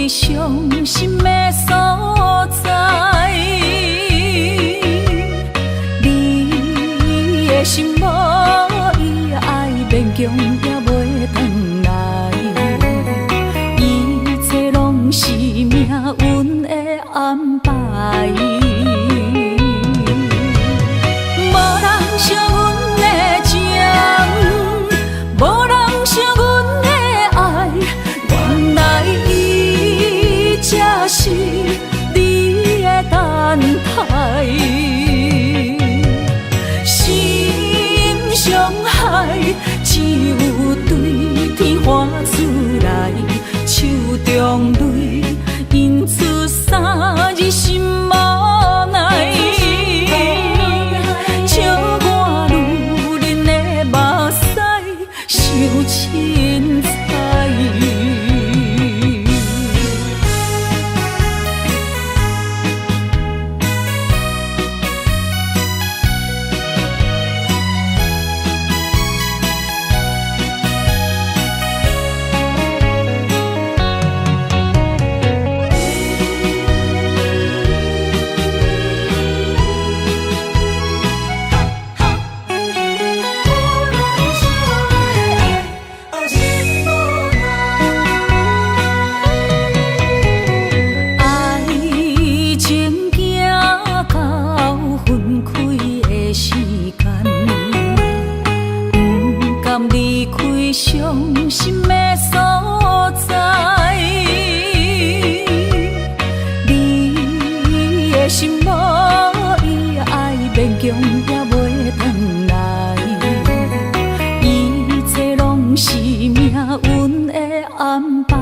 伤心的所在，你的心无伊爱勉强也袂转来，一切拢是命运的安排。无人惜阮的情，无人惜阮的爱，原来才是你的等待，心伤害只有对天喊出来，手中泪因出三日心无奈，笑我女人的目屎伤凊彩。伤心的所在，你的心无伊爱勉强也袂转来，一切拢是命运的安排。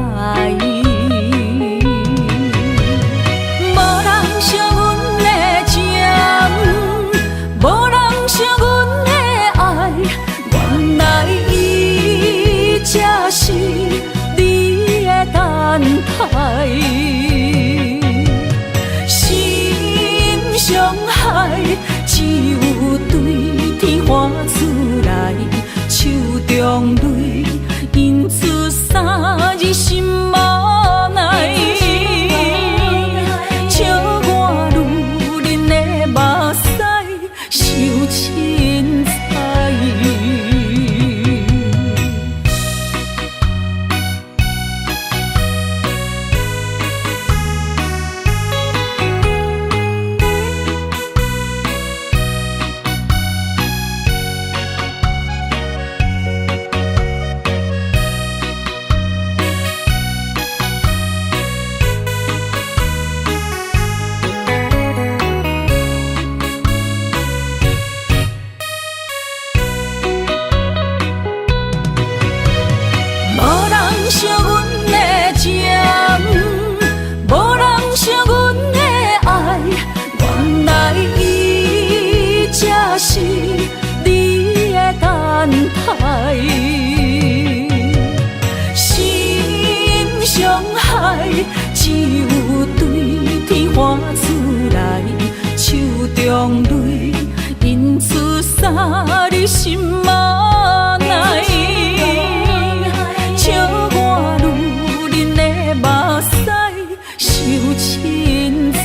无人惜阮的情，无人惜阮的爱，原来才是你的等待，心伤害只有对天喊出来，手中泪因出三日心无奈，笑我女人的目屎伤凊彩。惜阮的情，无人惜阮的爱，原来才是你的等待，心伤害只有对天喊出来，手中泪因出三日心无奈，笑我女人的目屎伤凊彩。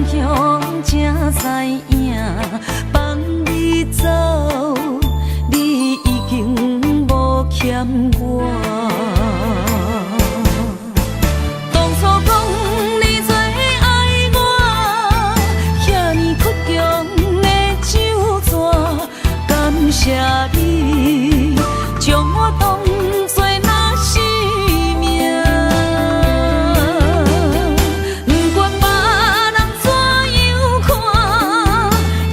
乡才知影，放你走，你已经无欠我。当初讲你最爱我，遐尼倔强的手纸，感谢你将我当作那生命。不管别人怎样看，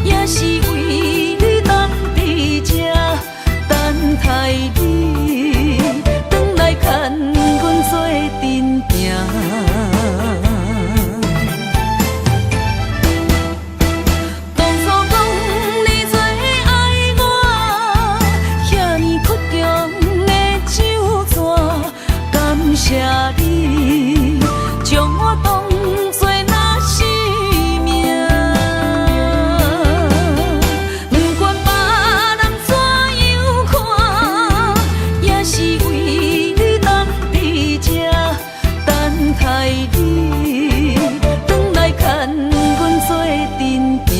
也是为你等伫这，等待你转来牵阮做阵行。当初讲你最爱我，遐尼倔强的手纸，感谢你将我当作那生命。不管别人怎样看，也是为你等伫这，等待你转来牵阮做阵行。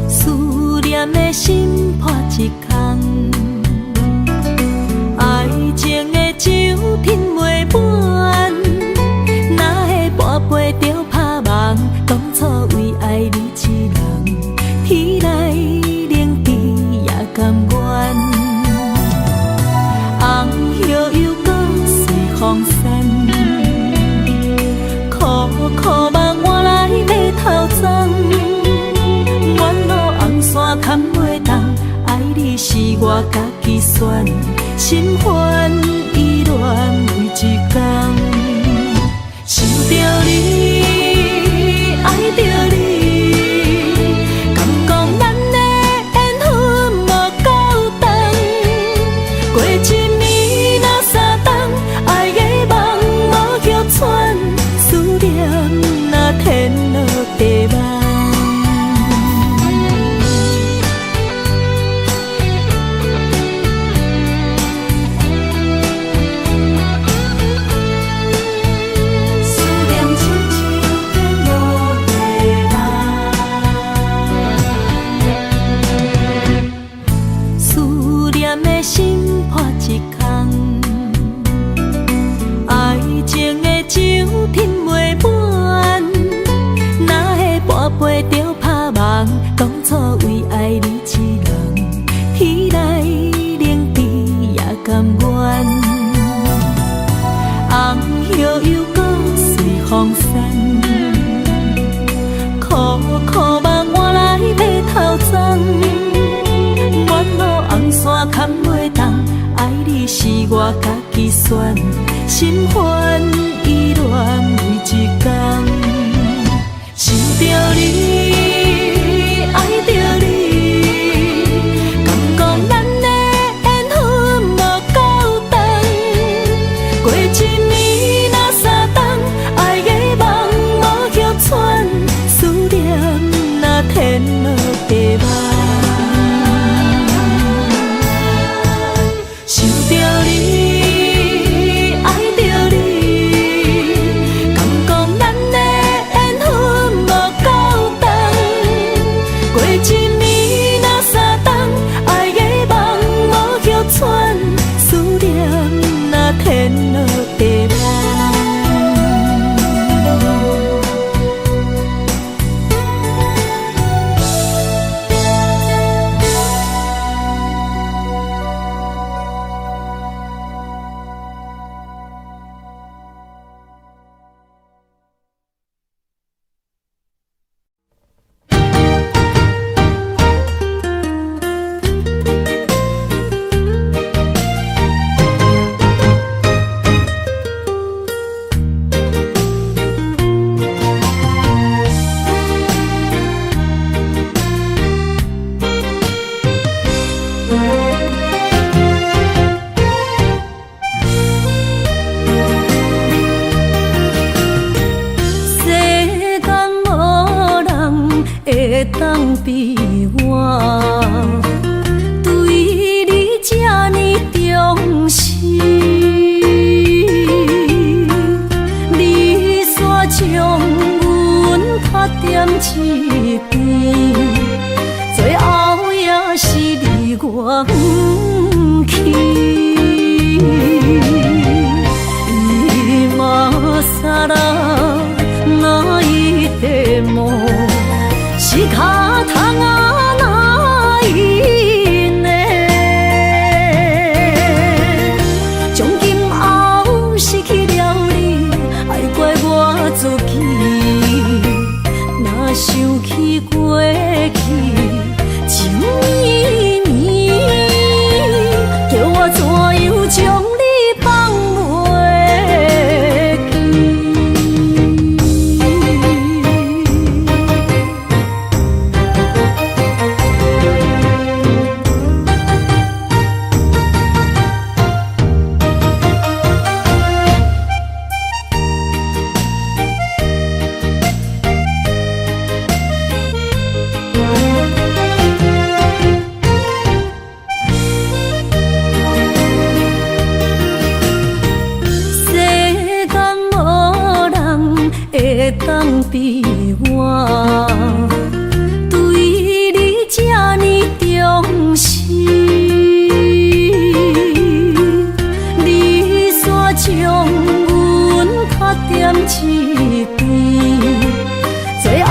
思念的心破一空，爱情的酒品袂满，哪会半杯就拍梦？当初为爱你一人，天来冷滴也甘愿。红叶又搁随风散，苦苦梦换来马头鬃。远路红线牵袂动，爱你是我家己选，心烦意乱为一天。想着你，爱着你，敢讲咱的缘分无够长？过一暝若三冬，爱的梦无叫喘，思念若天落地网。心破一空，爱情的酒品袂满，哪会半杯就拍梦？当初为爱你一人，天来冷滴也甘愿。红叶又搁随风散，苦苦梦换来马头鬃。远路红线牵袂动，爱你是我家己选，心烦意乱为一天。想着你，爱着你，敢讲咱的缘分无够长？过一暝若三冬，爱的梦无叫喘，思念若天落地网。想着你，爱着你，敢讲咱的缘分无够长？过一暝若三冬，爱的梦无叫喘，思念若天落地网。会当比我对你这呢重视？你煞将阮拍点一边，最后也是你我不去。伊嘛撒啦，那伊的梦是脚痛啊，那伊呢？从今后失去了你，爱怪我自己。若想起过去情绵绵，叫我怎样将你放袂记？会当比我对你这呢重视，你煞将阮拍点一边，最后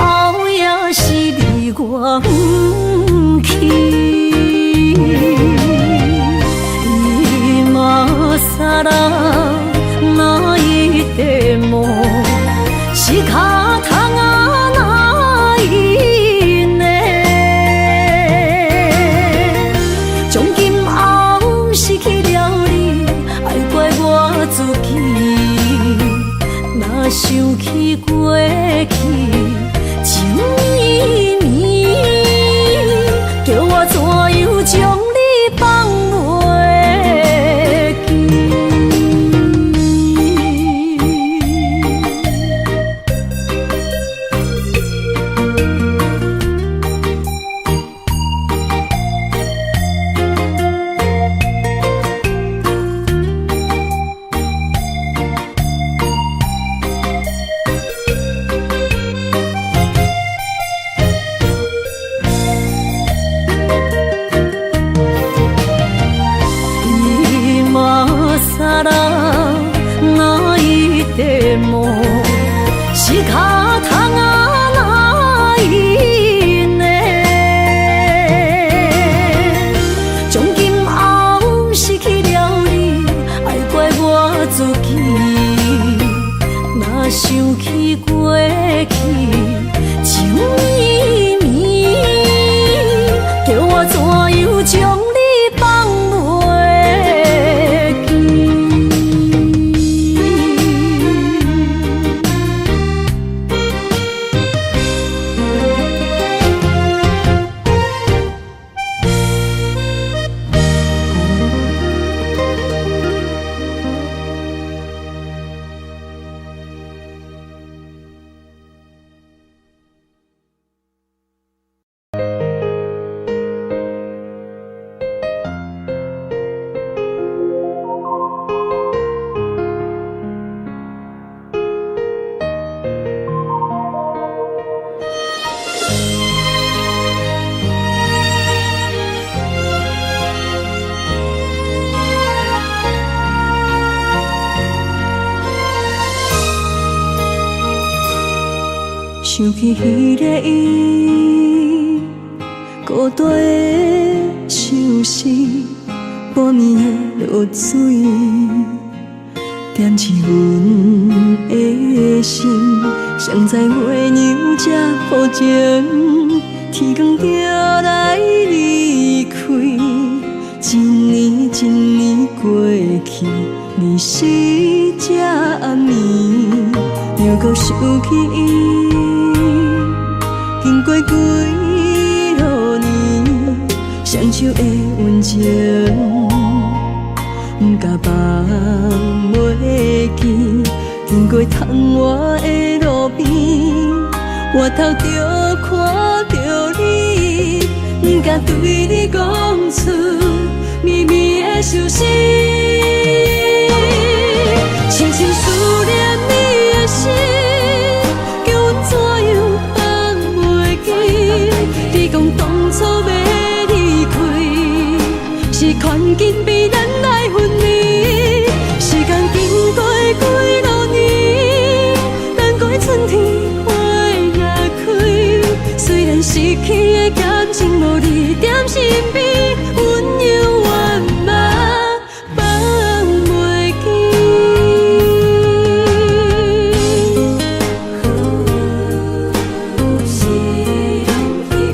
也是你我不去。伊嘛撒啦，那伊的梦是脚痛啊，那伊呢？从今后失去了你，爱怪我自己。若想起过去情绵绵，叫我怎样将你放袂记？撒啦，那伊的梦是脚痛啊，那伊呢？从今后失去了你，爱怪我自己。若想起过去情绵绵，叫我怎样将你放袂记？想起迄个伊，孤单的相思，半暝的落水，点起阮的心。谁知月娘这好情，天光就来离开。一年一年过去，你是这暗暝，又搁想起伊。经过几落年，双手的温情，不敢放袂记。经过窗外的路边，我头就看受伤。深深思念你的心，叫阮怎样放袂记？你讲当初要离开，是权紧被咱来分离。时间经过几多年，等过春天花也开。虽然失去的感情无你踮身边，阮永远嘛放袂记。心稀微，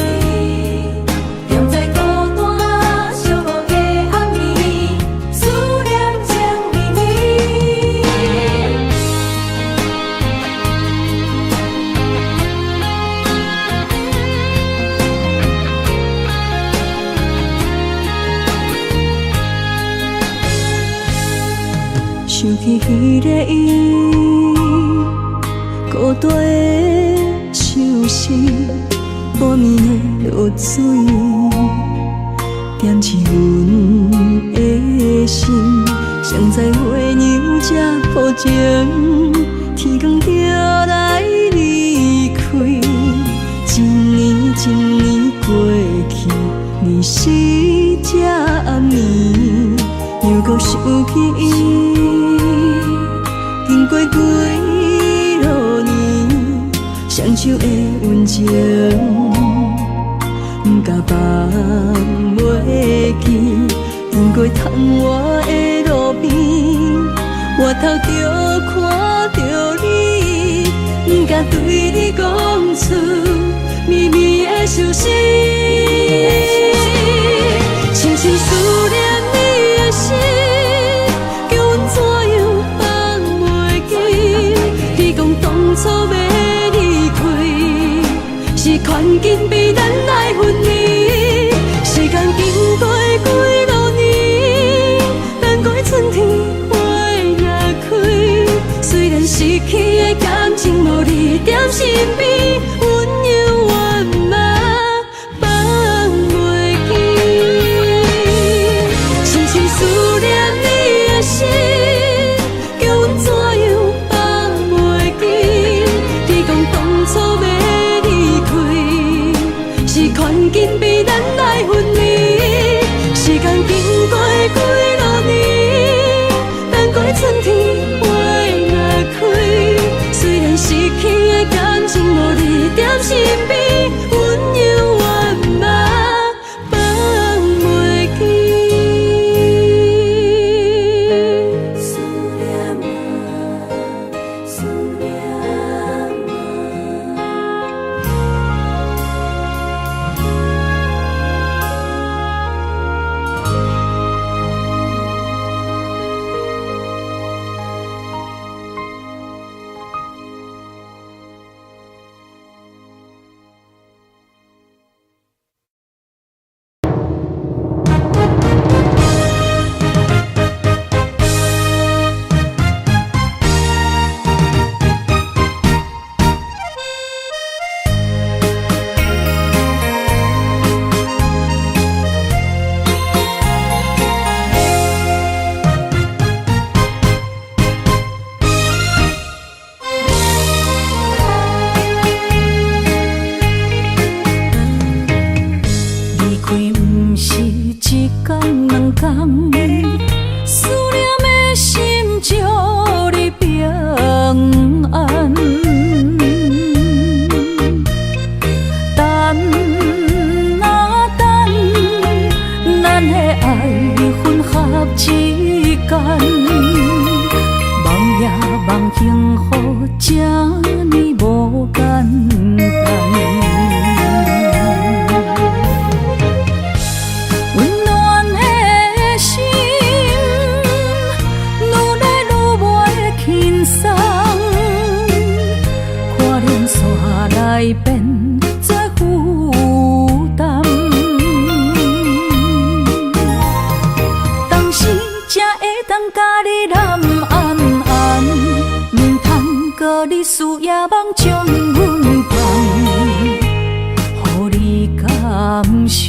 踮在孤单寂寞的暗暝，思念情绵绵。想起迄个伊，孤单的手势，无眠的落水，点起阮的心。谁知月娘这抱情，天光就来离开。一年一年过去，年时这暗暝，又搁想起伊。经过几落年，双手的温情，不敢放袂记。经过窗外的路边，我头就看着你，不敢对你讲出秘密的消息。深深思念你的心，叫阮怎样放袂记？你讲当初要离开，是权紧被咱来分离。时间经过几多年，等过春天花也开。虽然失去的感情无你踮身边，阮永远嘛放袂记。深深思念你的心，叫阮怎样放袂记？你讲当初要离开，是权紧被咱来分离。时间经过几多年，等过春天花也开。虽然失去的感情无你踮身边，阮永远嘛放袂记。思念啊，思念感受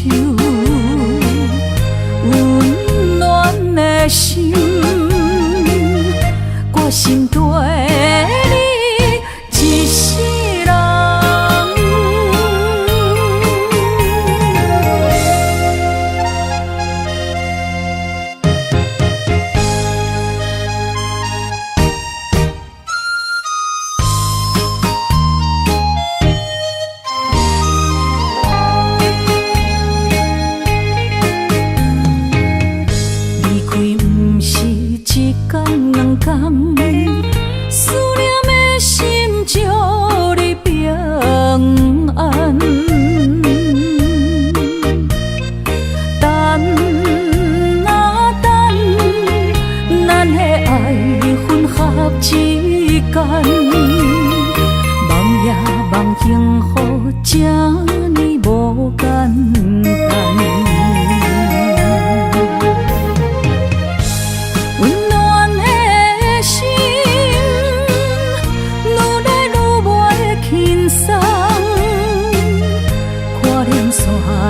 温暖的的心，我心底你一世人。思念的心，祝你平安。等啊等，咱的爱混合之间，梦也梦幸福，这呢无简单。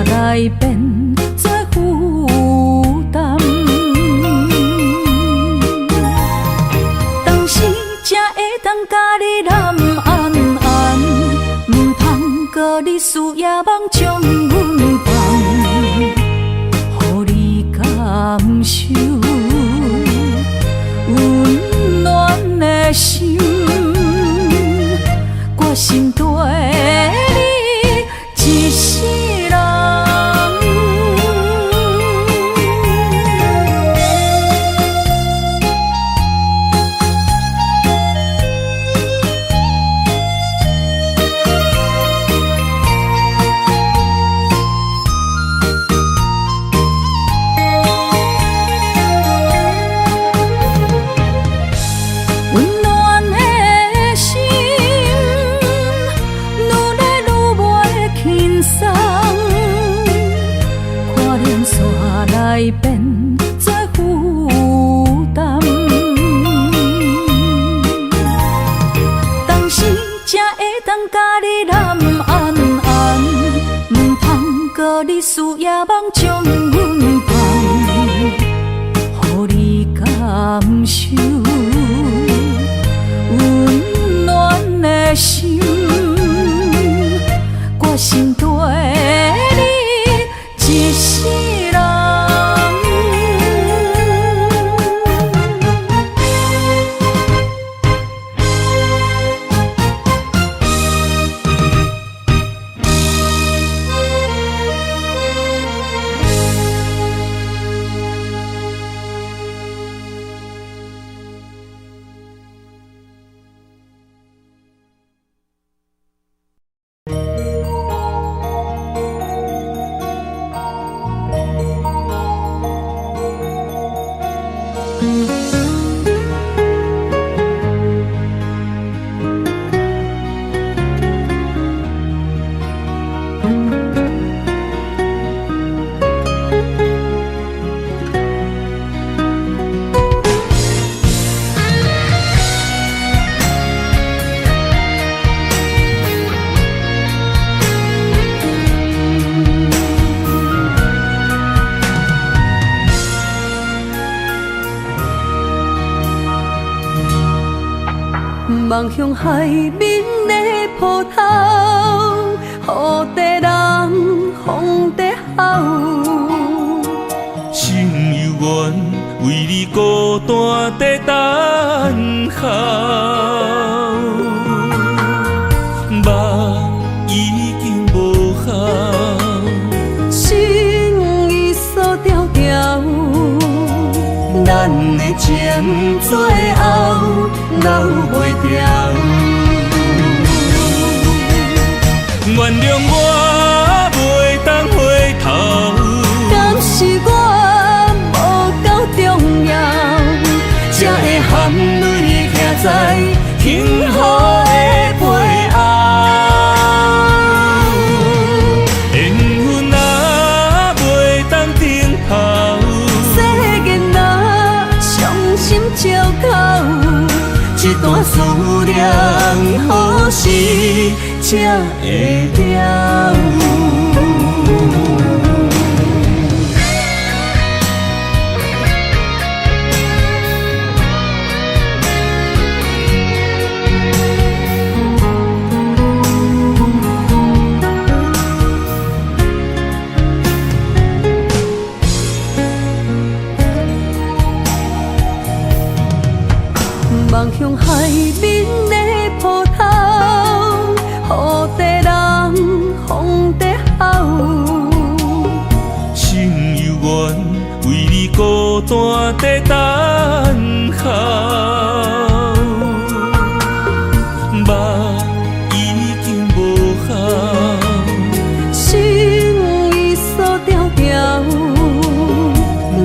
来变作负担，当时才会当甲你揽安安，唔通搁你输也梦将阮放，予你感受温暖的心，我心底你一世人。来变作负担，当时才会当甲你揽安安，唔通搁你输也梦将阮放，予你感受温暖的心，我心底你一世人。望向海面的波涛，雨地人，风地吼。心犹原为你孤单地等候，梦已经无效，心已锁条条，咱的情最后留袂掉。原谅我袂当回头，敢是我无够重要，才会含泪徛在幸福的背后。缘分若袂当停靠，世间若伤心借口，一段思念何时才会了？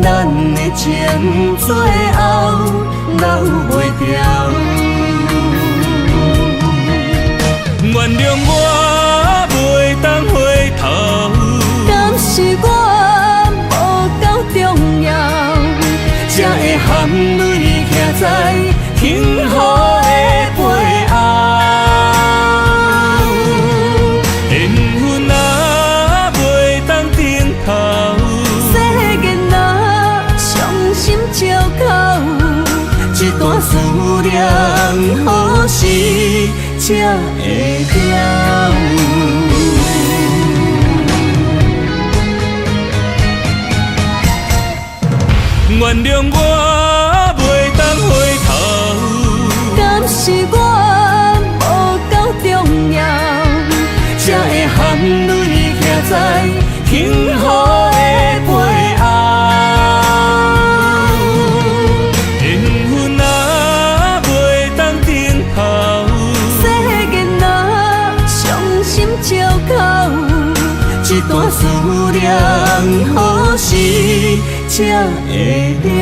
咱的情最后留袂掉。原谅我袂当回头，敢是我无够重要，才会含泪徛在幸福的背后。缘分啊，袂当回头，世间啊，伤心借口，一段思念，何时才会了？原谅我袂当回头，敢是我无够重要，才会含泪徛在幸福的背后。缘分啊，袂当回头，世间啊，伤心借口，一段思念，何时才会了？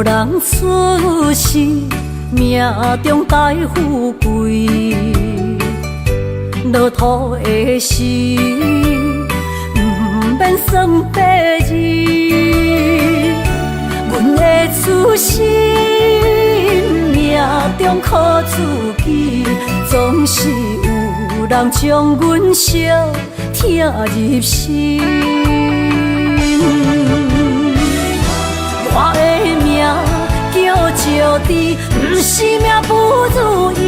人出世，命中带富贵，落土的时，不免算白字。阮的出身，命中靠自己，总是有人将阮惜疼入心。我的命叫石滴，不是命不如意，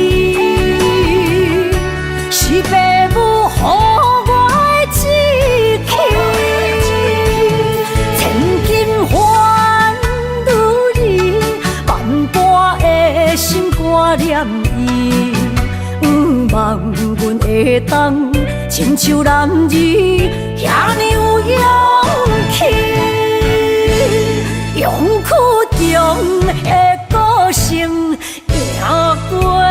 是父母予我的志气。千金换如意，万般的心挂念伊，望阮会当亲像男儿遐尼有勇气。勇苦中的个性，赢过泪。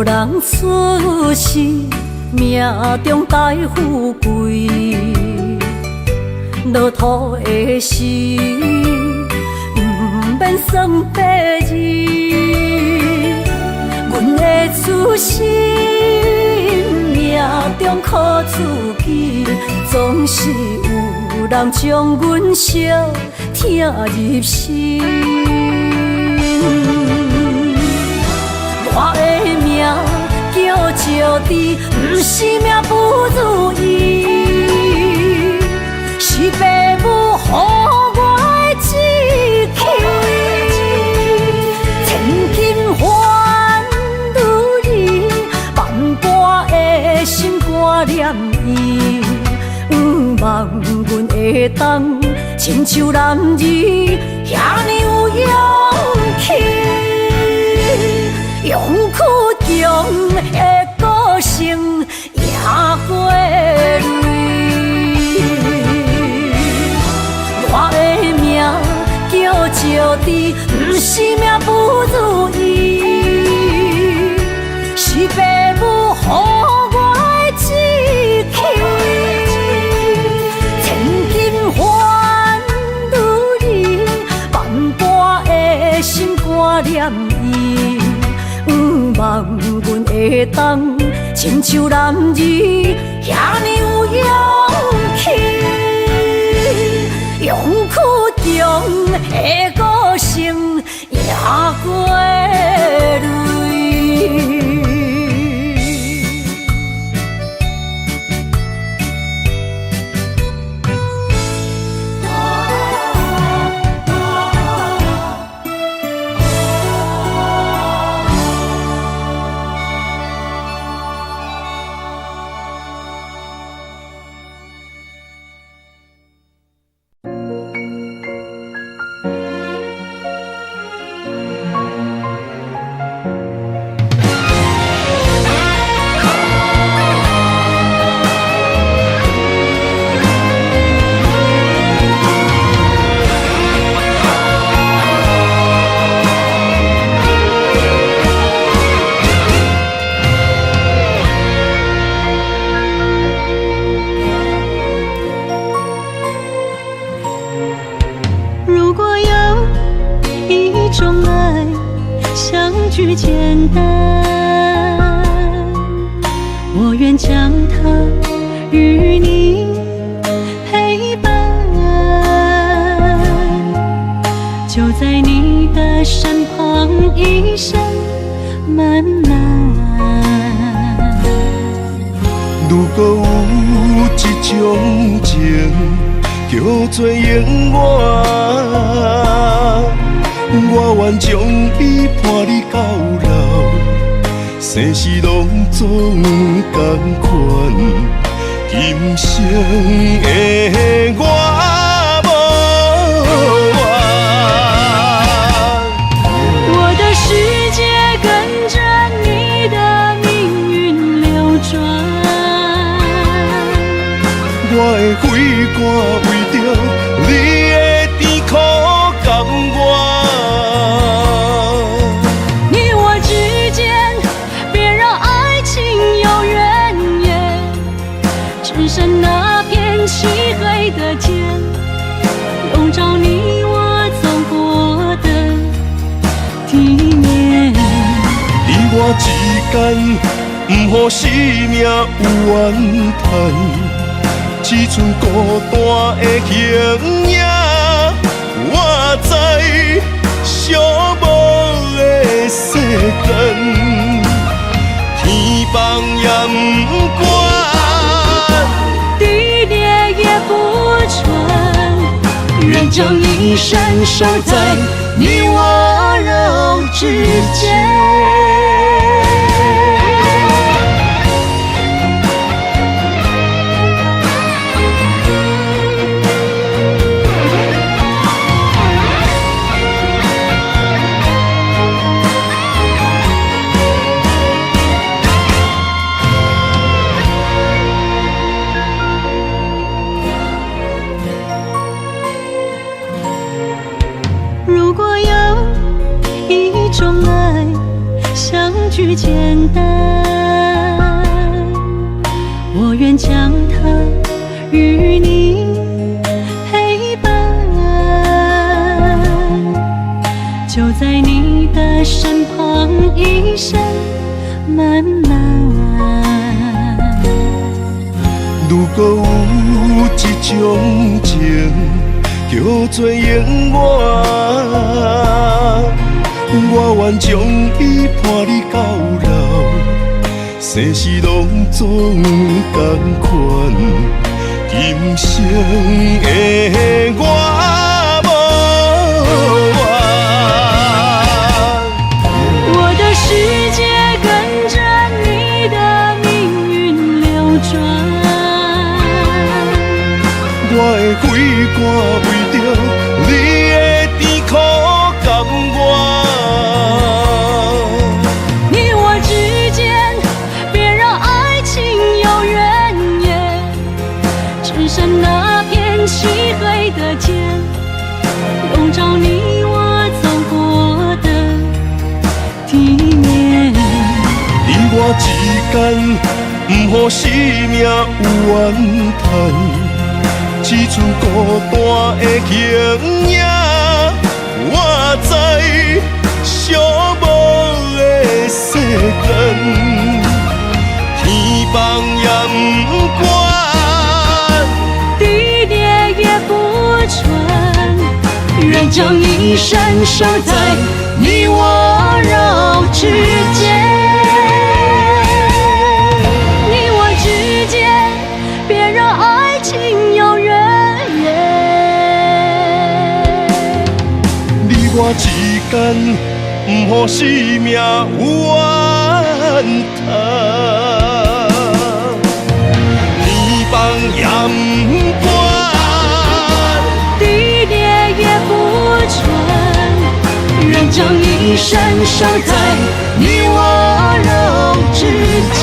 人出世，命中带富贵，落土的时，不免算白字。阮的出身，命中靠自己，总是有人将阮惜疼入心。我的命叫石滴，不是命不如意，是父母予我的志气。千金换如意，万般的心挂念伊，望阮会当亲像男儿遐尼有勇气。勇苦中的个性，赢过泪。我的命叫石着知，不是命不如意，是父母予我的志气。千金换女人，万般的心肝念伊。望阮会当亲像男儿遐尼有勇气，勇气中的个性也过泪。句简单，我愿将它与你陪伴，就在你的身旁，一生漫漫。如果有一种情叫做永远，我愿将伊伴你到老，生死拢总同款。今生的我无怨，我的世界跟着你的命运流转，我的血汗为着你的甜苦甘愿。只剩那片漆黑的天，笼罩你我走过的地面。你我之间，不予生命有怨叹，只剩孤单的形影。我知寂寞的世间，天放也不管。愿将一生守在你我肉之间。如果有一种爱，相聚简单，我愿将它与你陪伴，就在你的身旁，一生漫漫。如果有一种情叫做永远，我愿将伊伴你到老，生死拢总同款。今生的我无怨，我的世界跟着你的命运流转。我的血汗为着你的甜苦甘愿。你我之间，别让爱情有怨言，只剩那片漆黑的天，不予生命有怨叹，只剩孤单的形影。我知寂寞的世间，天放也不管，地裂也不穿，人将一生守在你我肉之间。你我之间，别让爱情有远。你我之间，不予生命有怨叹，天放也不管，地裂也不穿，人将一生守在你我肉之间。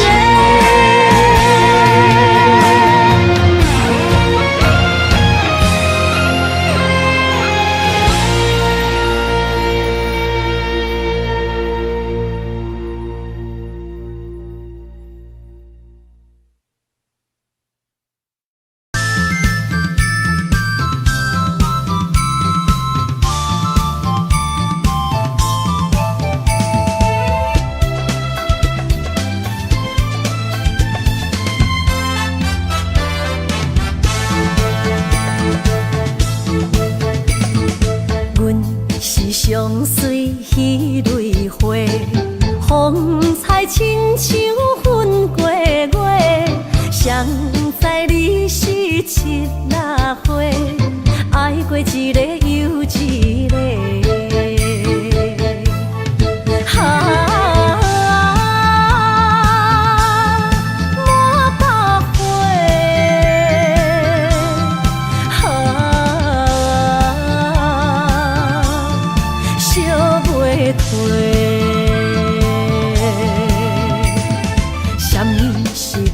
相随彼蕊花，风采亲像云过月。谁知你是七那花，爱过一个又一个。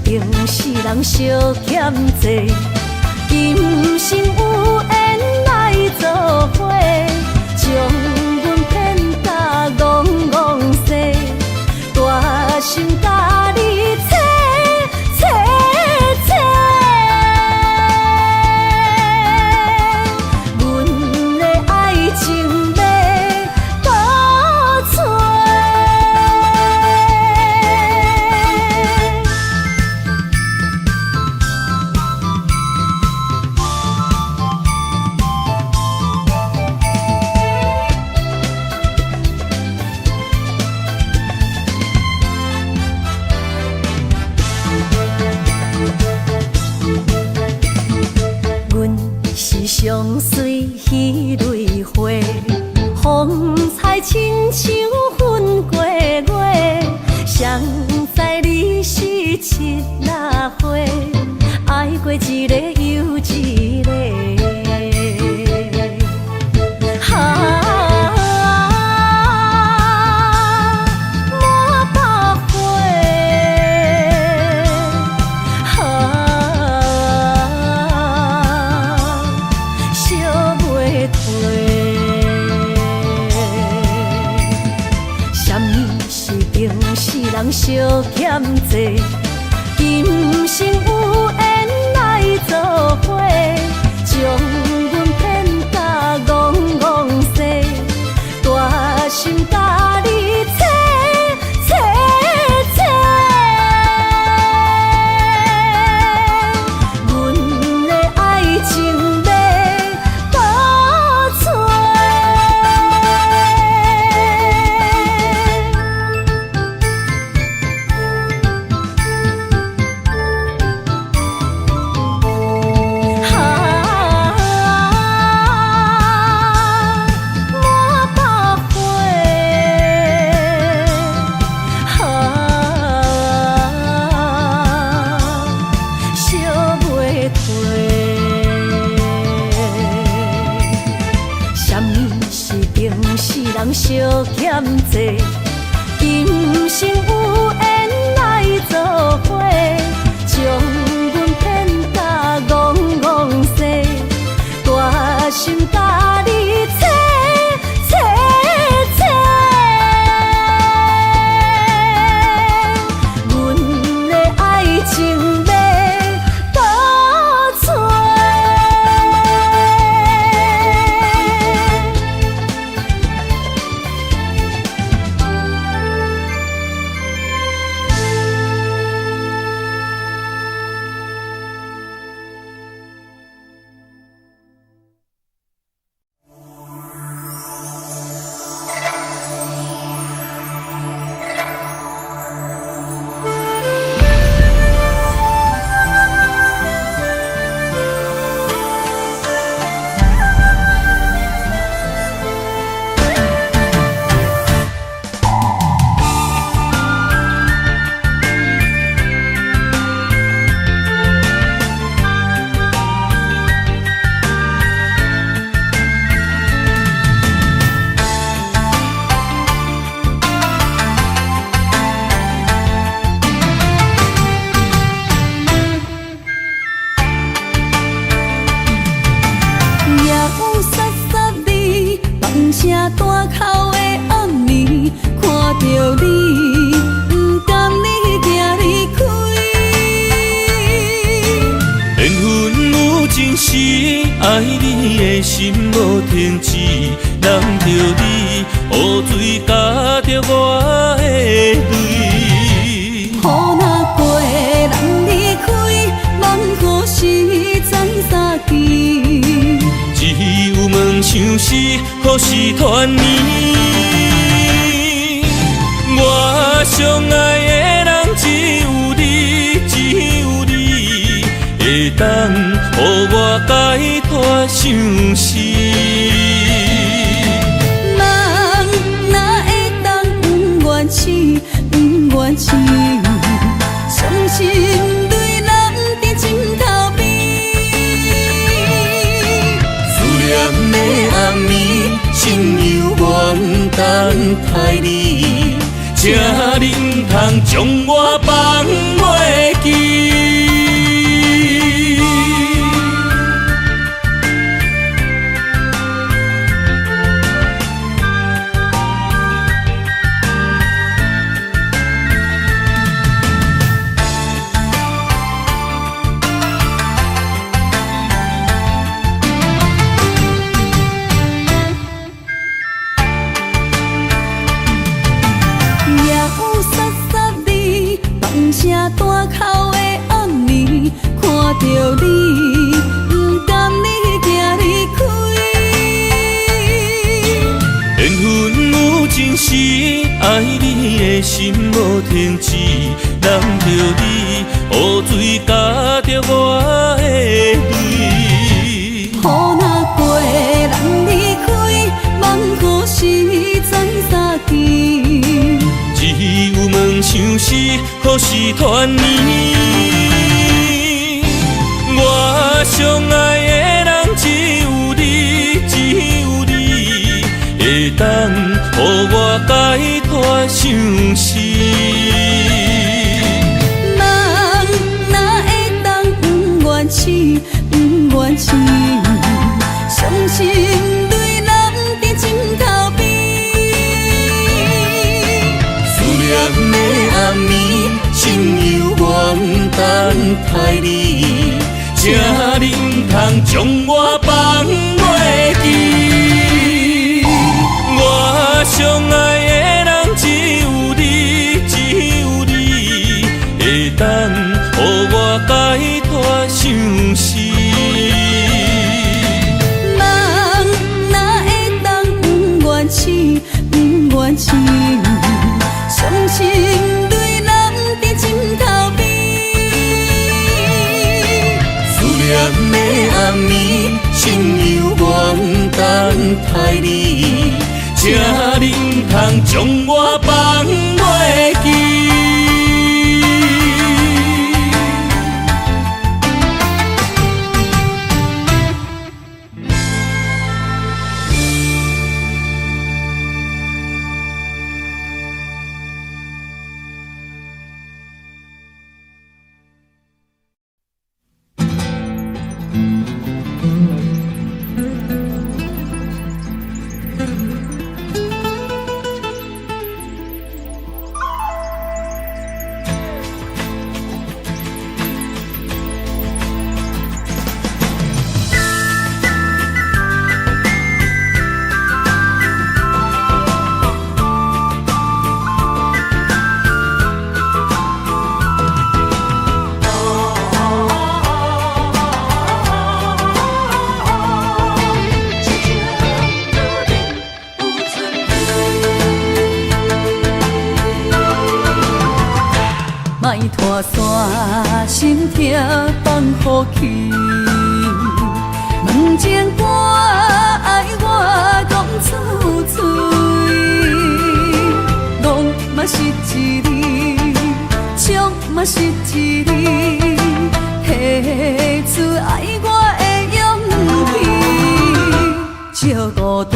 人相欠债，今生有缘来作伙，将阮骗甲戆戆西，大心甲你切切切，阮的爱情要倒找。相随彼蕊花，风采亲像云过月。谁知你是七那花，爱过一个又一个。人相欠债，今生有缘来作伙，将阮骗甲戆戆西，大心甲你切切切，阮的爱情要倒找。人相欠债，今生有缘来作伙，将阮骗甲戆戆西，大心甲你切切切，阮的爱情声大口的暗暝，看着你，不甘你行离开。缘分有真实，爱你的心无停止，揽着你，雨水加着我的泪。雨若过，人离开，望雨时知三更。只有梦想是，何时团圆？我相爱的人只有你，只有你，会当予我解脱相思。梦若会当不愿痴，不愿痴，伤心对人伫枕头边。念的暗暝，心犹原等待你，这你不通将我放袂记。声大口的暗暝，看着你，不甘你行离开。缘分有真实，爱你的心无停止，揽着你，雨水加着我的泪。雨若过，人离开，望雨时知三更。只有梦想是，何时团圆？我相爱的人只有你，只有你，会当予我解脱相思。梦若会当不愿痴，不愿痴，伤心对人伫枕头边。念的暗暝，心犹原等待你，这你不通将我放袂记。我相爱的人只有你，只有你，会当予我解脱相思。梦若会当不愿痴，不愿痴，伤心对人伫枕头边。思念的暗暝，心犹原等待你，这你不通将我放袂记。莫拖山，心痛放予去。问情歌爱我讲出嘴，浪嘛是一字，唱嘛是一字，提出爱我的勇气。照孤单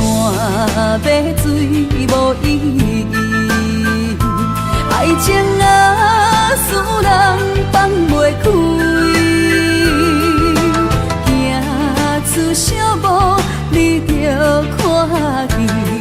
要水无意义，爱情啊，使人放袂开，行出小步，你着看见。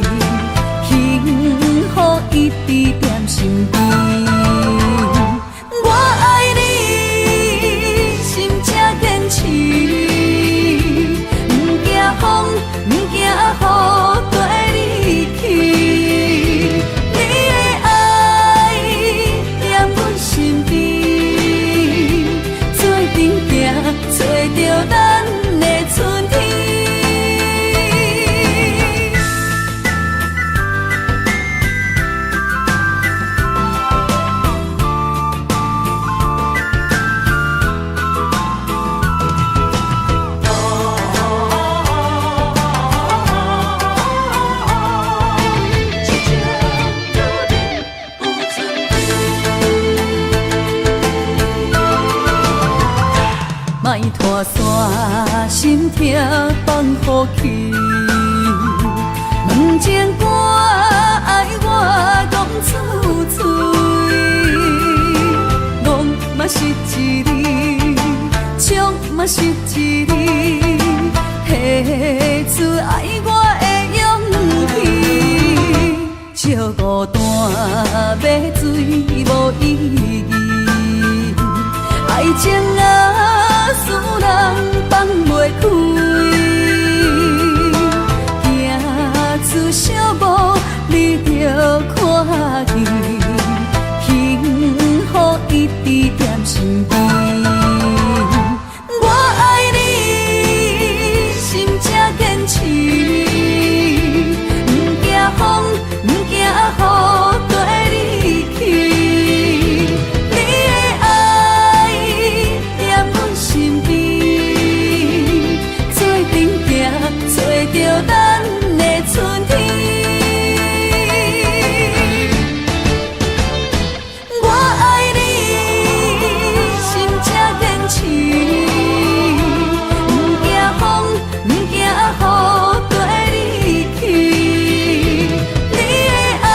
情情歌爱我讲出嘴，梦嘛是一字，唱嘛是一字，下出爱我的勇气。笑孤单要水无意义，爱情啊，使人放袂开。出小无，你着看见，幸福一直踮身边。我爱你，心才坚持，不惊风，不惊雨跟你去。你的爱在阮身边，做阵行，找着咱的春天。我爱你，心才坚持，不惊风，不惊雨跟你去。你的爱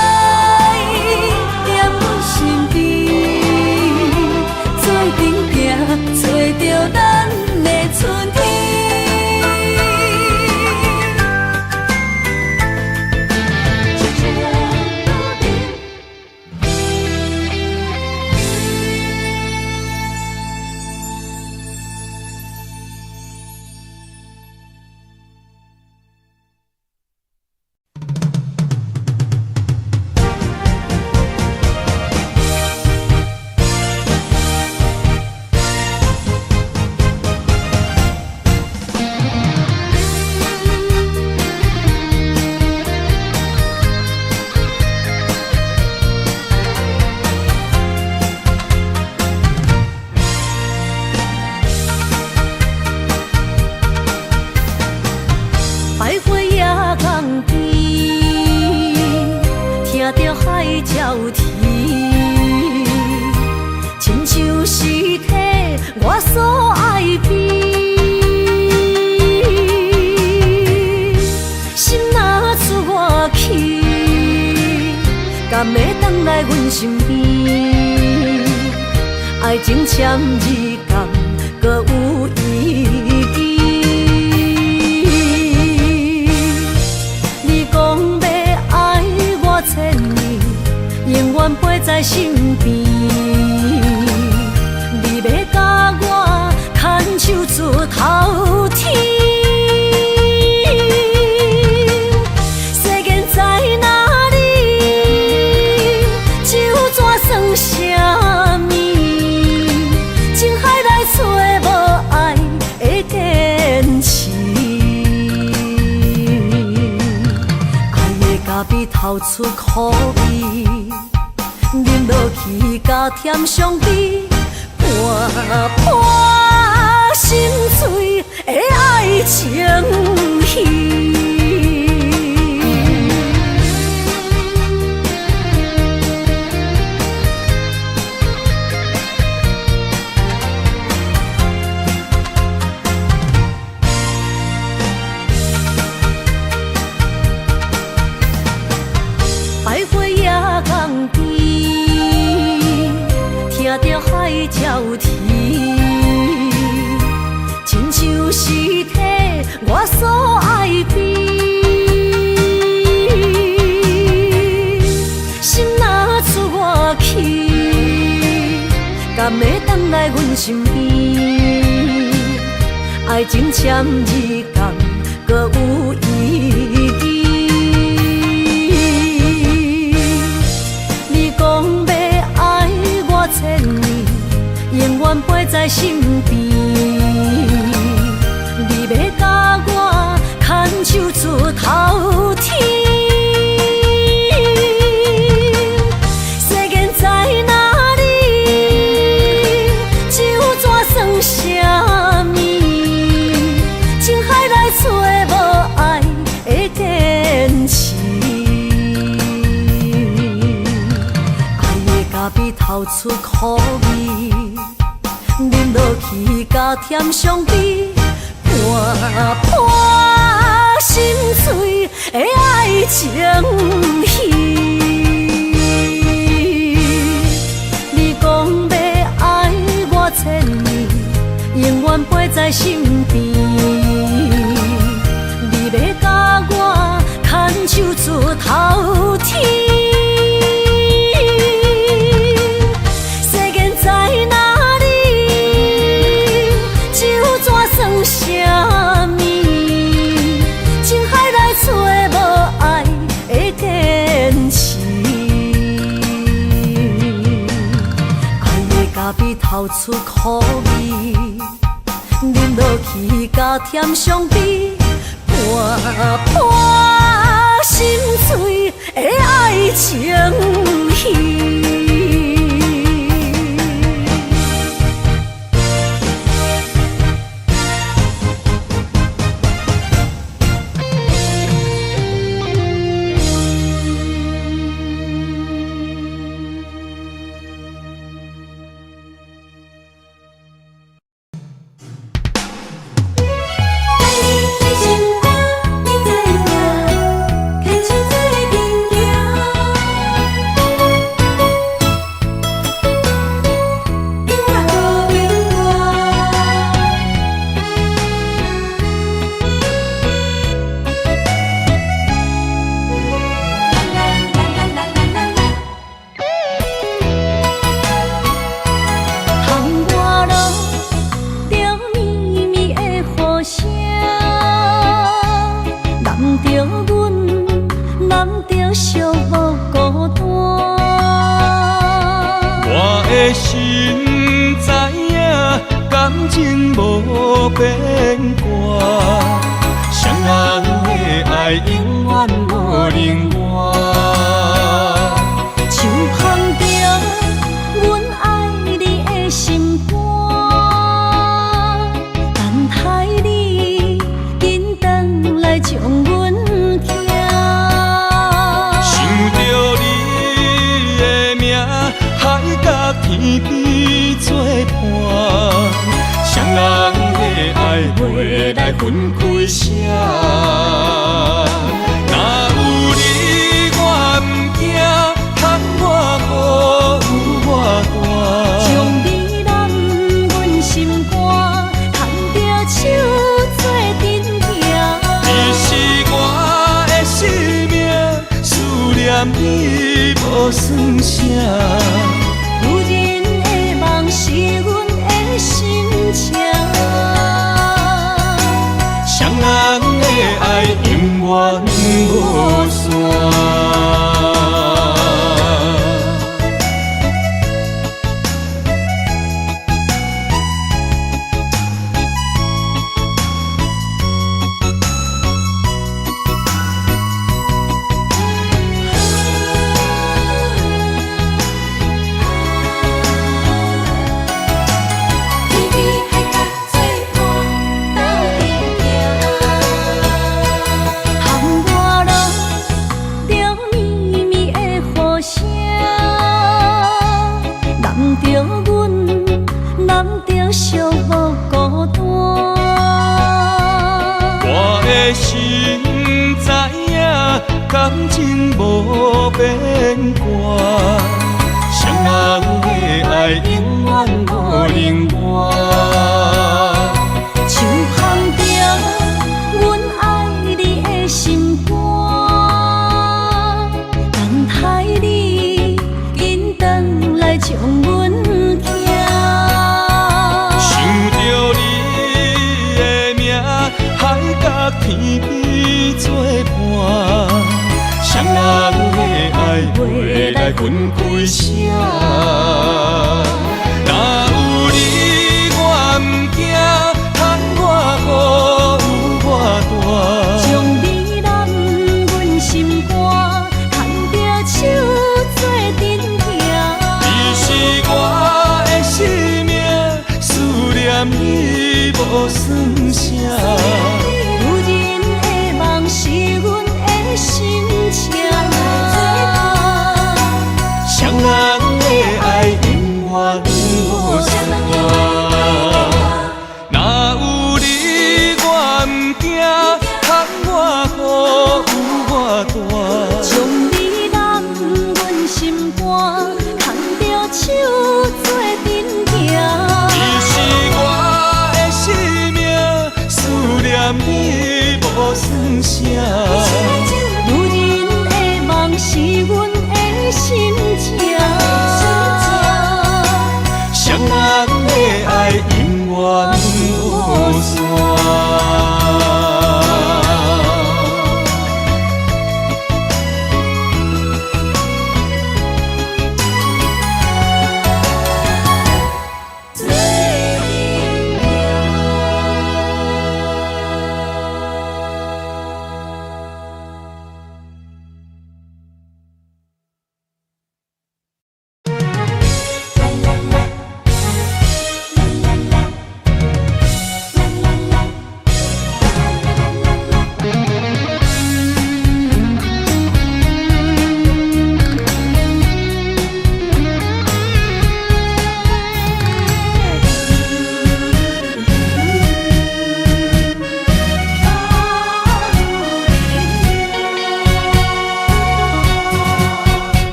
在阮身边，做阵行，找着咱的春天。百花夜港边，听着海鸟啼，亲像是体我所爱边。心若出我去，敢会回来阮身边？爱情签字敢搁有意义？千年永远陪在身边，你要甲我牵手出头天。世间在哪里，就怎算什么？情海来找无爱的坚持。比透出苦味，饮落去甲甜相比，伴伴心碎的爱情戏。百花夜港边，听着海鸟啼，亲像是体我所爱边。心若出我去，敢会回来阮身边？爱情签字敢搁有意义？千年永远陪在身边，你要甲我牵手出头天。世间在哪里，就怎算什么？情海来找无爱的坚持。比透出苦味，饮落去甲甜相比，伴伴心碎的爱情情戏。你讲要爱我千年，永远陪在身边。你要甲我牵手出头天。世间在哪里？就怎算啥物？情海来找无爱的坚持。爱的咖啡透出苦味，饮落去加甜上悲，破破心碎的爱情戏。心知影，感情无变卦，双人的爱永远无冷漠。像捧着阮爱你的心肝，等待你紧转来将阮寄。想着你的名，海角天边作伴，双人的爱袂来分开啥。若有你我毋惊，窗外雨有偌大。将你揽阮心肝，牵着手做阵行。你是我的生命，思念你无算啥。有人的梦是阮的心情，双人的爱永远无散。心知影，感情无变卦，双人的爱永远无冷漠。像捧着阮爱你的心肝，等待你紧转来将阮寄。想着你的名，海角天边作伴，双人的爱袂来分开啥。若有你我毋惊，窗外雨有偌大。将你揽阮心肝，牵着手做阵行。你是我的生命，思念你无算啥。是阮的心情，双人的爱永远无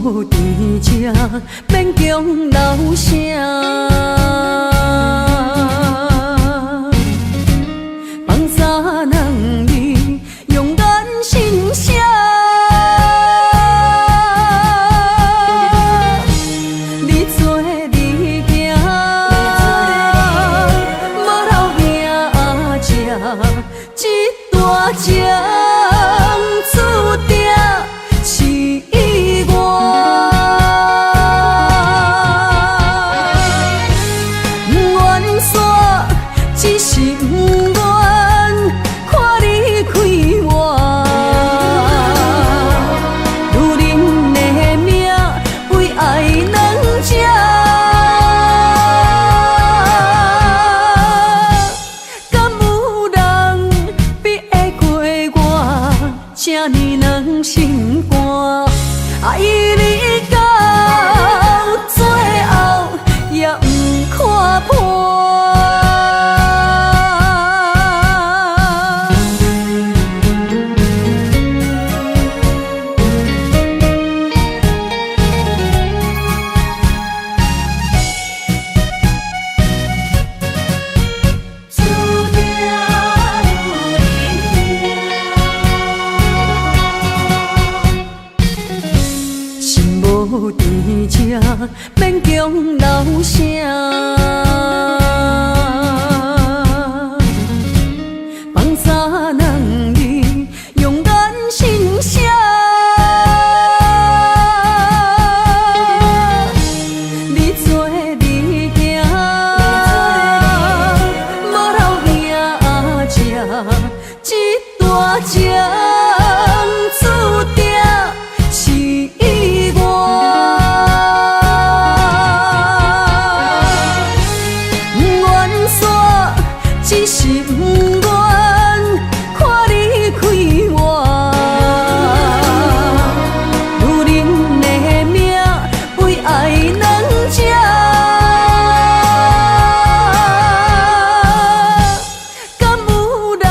无伫这，免强留声。放三两字，勇敢心声。你做你行，无留命食，一大情注定是意外。缘线只是不愿看你开我，女人的命为爱两只，敢有人比会过我这呢软心肝？爱你到最后也不看破。无伫这，免强留声。放三两字，勇敢心声。你做你行，无留命食，一大情注定是意外。只是不愿看你开我，女人的命为爱两只，敢有人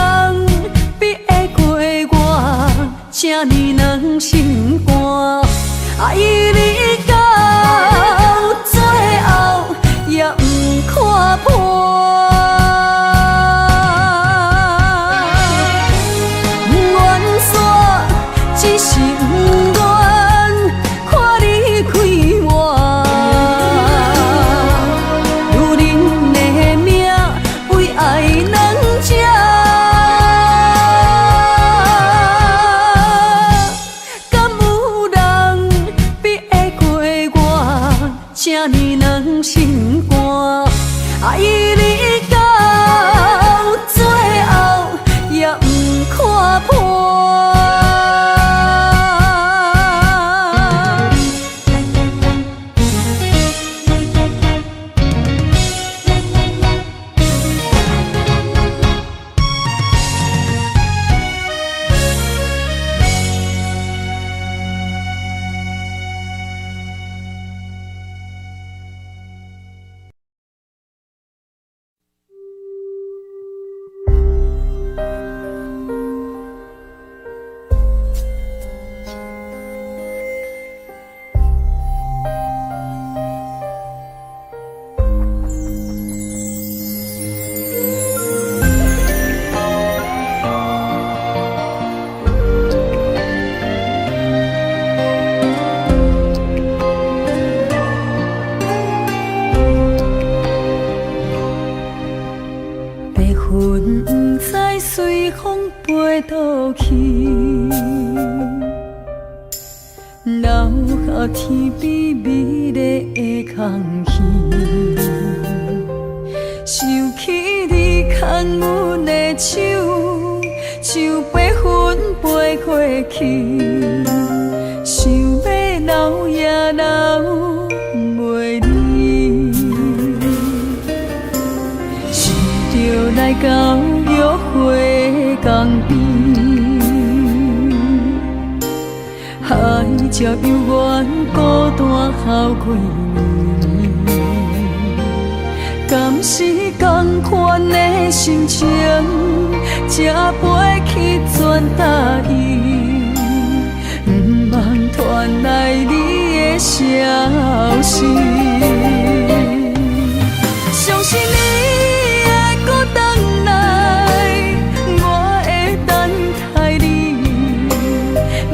比会过我这呢软心肝？爱你到最后也不看破。只是不愿看你开我，女人的命为爱两只，敢有人比会过我这呢软心肝？爱你到最后也不看破。飞倒去，留下天边美丽的空气，想起你牵阮的手，像白云飞过去，想要留也留袂离，是着来到约会江边。 爱才犹原孤单好几年，敢是同款的心情，才飞去全答应，不茫传来你的心。相信你会搁回来，我会等待你，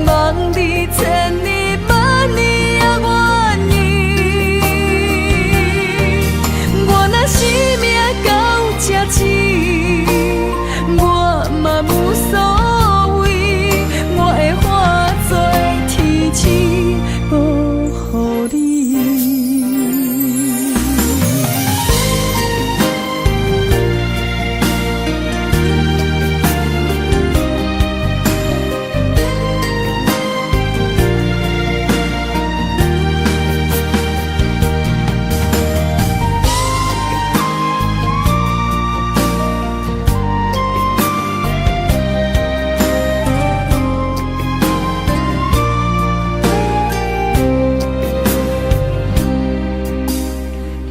望你千年万年也愿意。我若生命到这止，我嘛无所谓，我会化作天使保护你。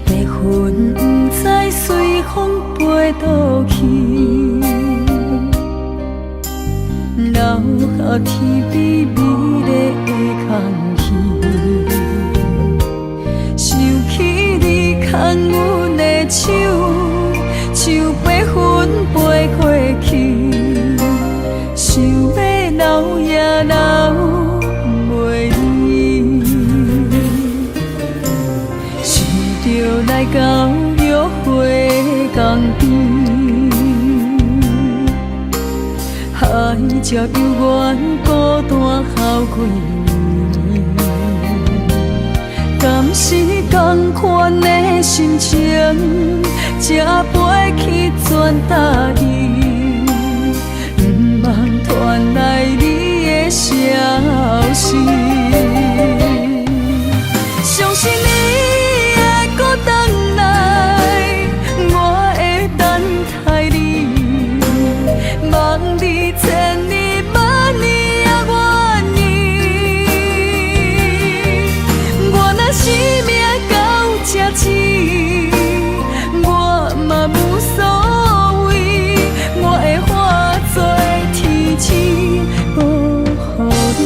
白云不知随风飞倒去，留下天边美丽的空气。想起你牵阮的手，像白云飞过去，想要留也留袂离。想着来到约会港边，海才犹原孤单哭几年。敢是同款的心情，才飞去全答应，不望传来你的消息。相信你会搁回来，我会等待你，望你千年万年也愿意。我若生命到这止，我嘛无所谓，我会化作天使保护你。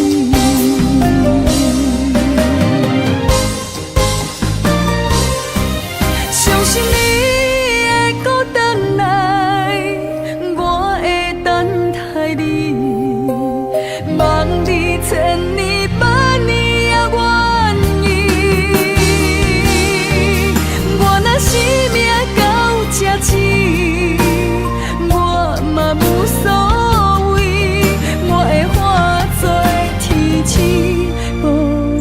相信你会搁回来，我会等待你，望你千年万年也愿意。我若生命到这止，我嘛无所谓，我会化作天使保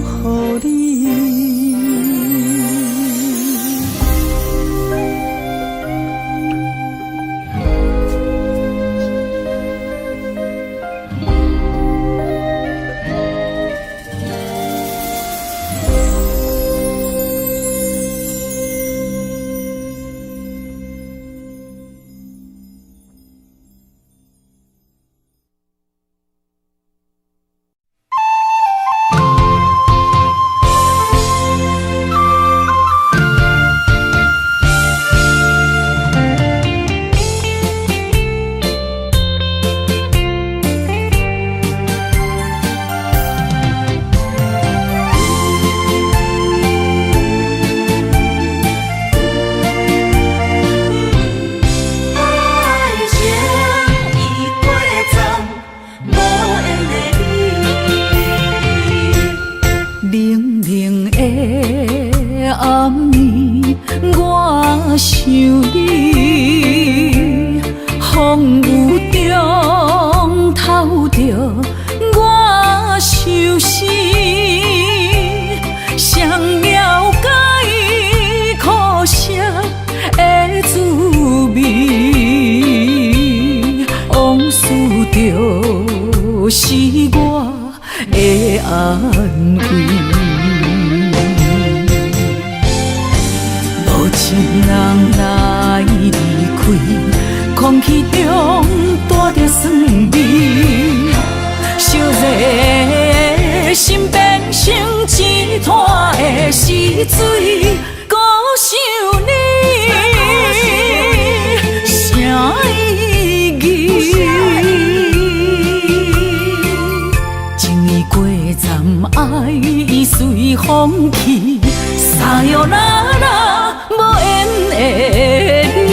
护你。想你，风雨中透着我相思，谁了解苦涩的滋味？往事就是我的安慰。情人来离开，空气中带着酸味，烧热心变成一滩的死水，孤想你，啥意义？情意过站，爱随风去。撒哟那拉无缘的你。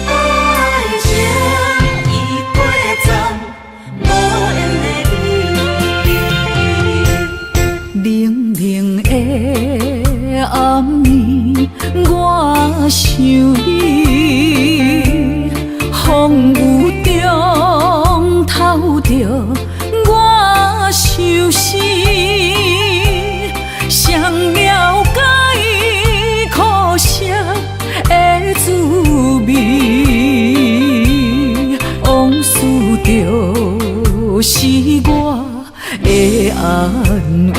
爱情已过站，无缘的你。冷冷的暗暝，我想你，风雨中透着我相思，谁了解苦涩的滋味？往事就是我的安慰。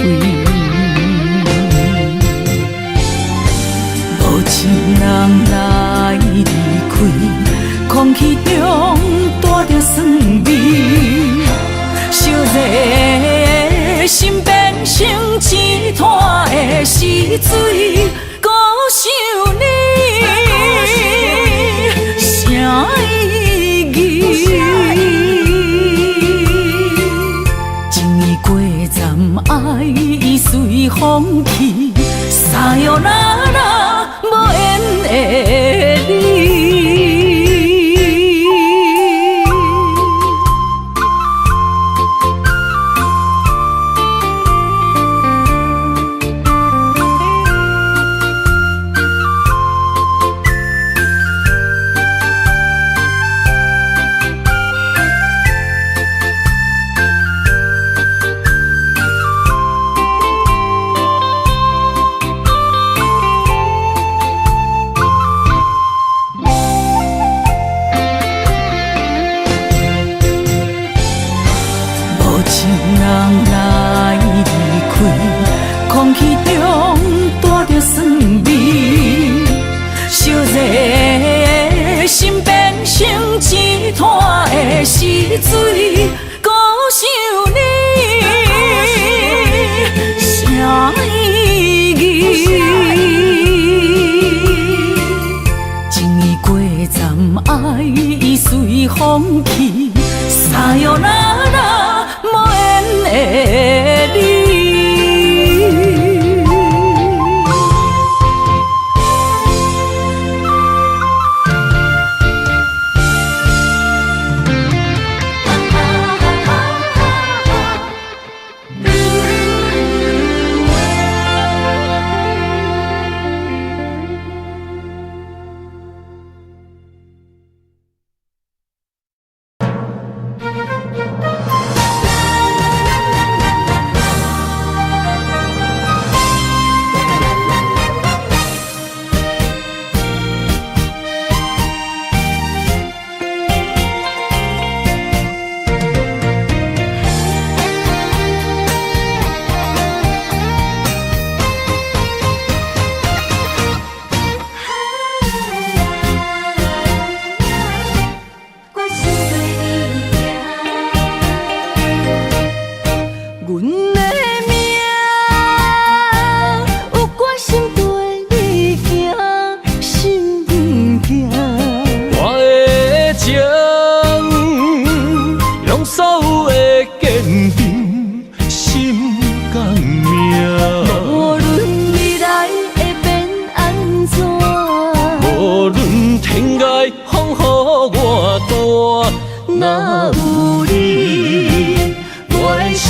无情人来离开，空气中带着酸味，烧热心变成一滩的死水，孤想你，啥意义？情已过站，爱已随风去，撒哟那拉无缘的你。人来离开，空气中带着酸味，烧热心变成一滩的死水，孤想你，啥意义？情已过站，爱已随风去，撒哟那拉无缘的你。若有你，我的心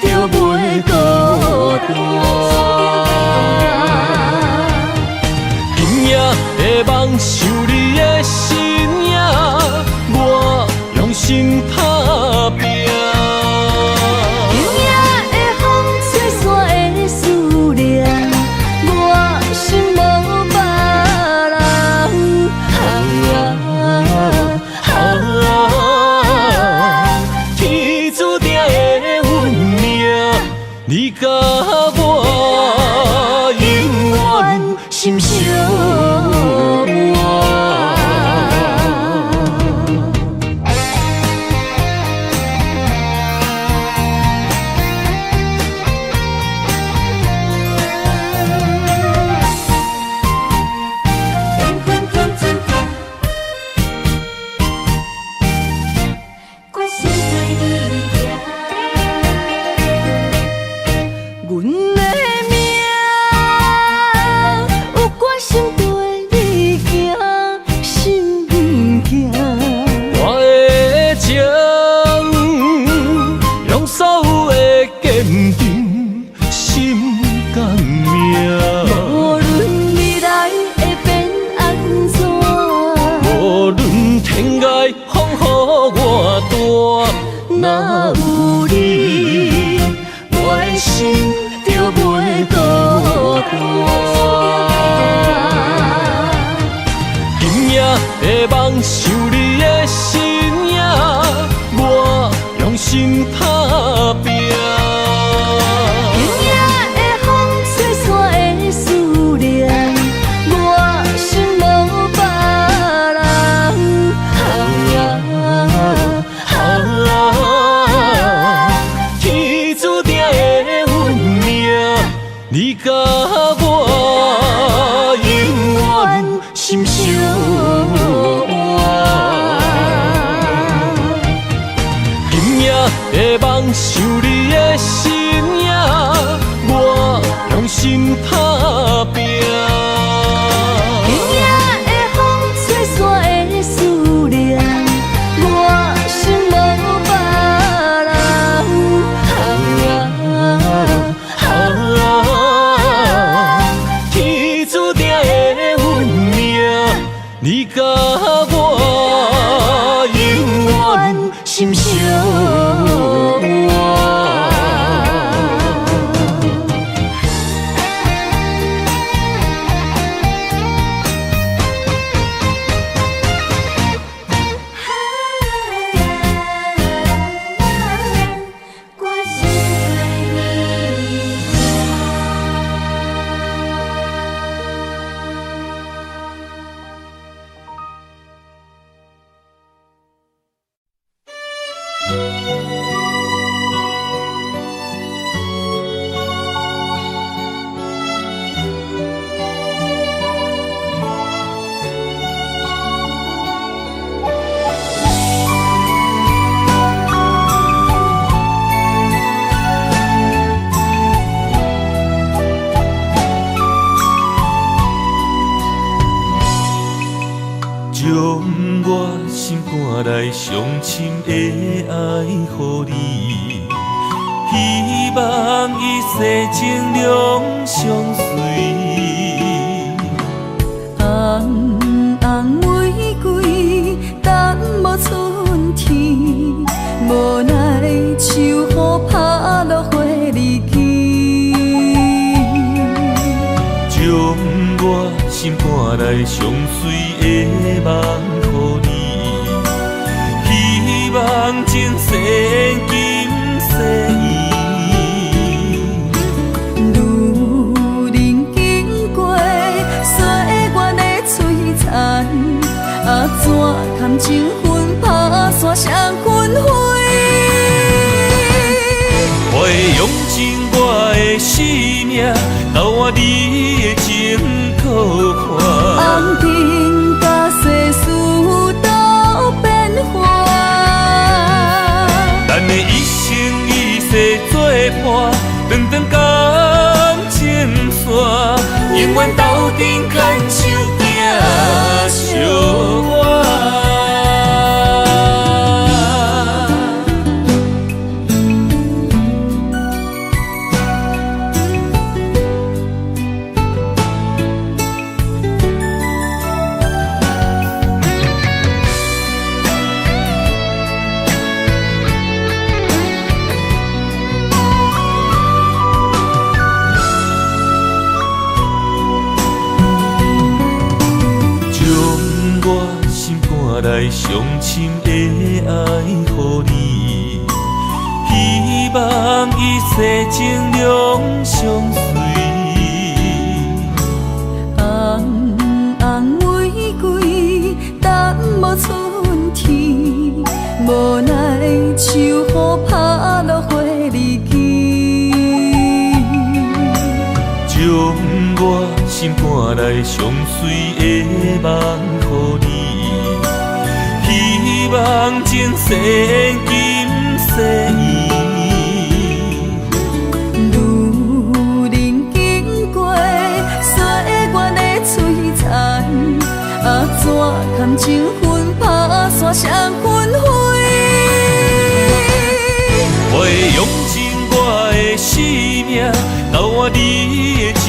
就袂孤单。今夜的梦想你的身影，我用心打拼。今夜的风吹散的思念，我心无别人。天注定的运命，你甲我永远心相伴。你甲我永远心相换。今夜会梦想你的身影，我用心打拼。今夜的风吹散的思念，我心无别人。天注定的运命，你甲我永远心相换。将我心肝内上深的爱予你，希望一世情两相随。红红玫瑰，等无春天，无奈秋雨拍落花离去。将我心肝内上水的梦予你，希望前世今世路人经过岁月的璀璨，怎堪情分打散双魂飞？我会用尽我的生命，交换你的情可看。红尘甲世事都变化，咱的一生一世作伴，长长感情线，永远斗阵牵手行相伴。来上深的爱予你，希望一世情两相随。红红玫瑰，等无春天，无奈秋雨拍落花离去。将我心肝内上水的梦予你。希望前世今世路人经过岁月的璀璨，怎堪情分打散双魂飞？我会用尽我的生命，交换你的情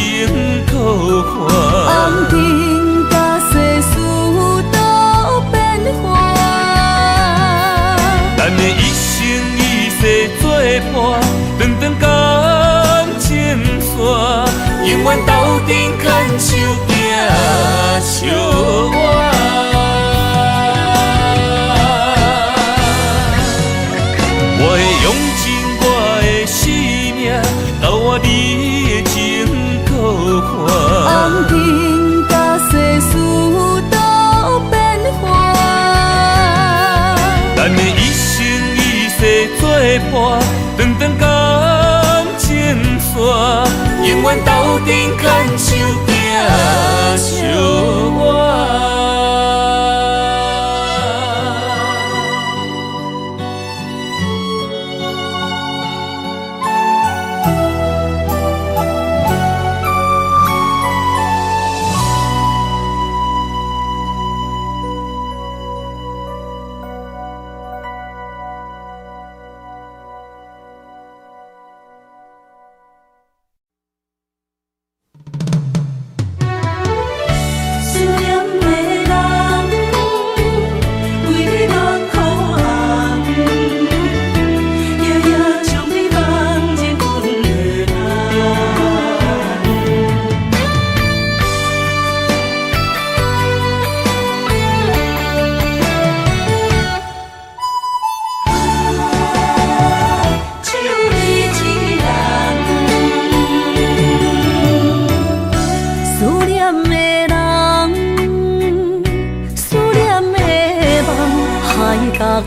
可看。红尘甲世事都变化，咱的一生一世作伴，长长感情线，永远斗阵牵手行相伴。我会用尽我的生命，交换你的情可看。红尘甲世事都变化，咱的一生一世作伴，长长感情线，永永远斗阵牵手行相偎。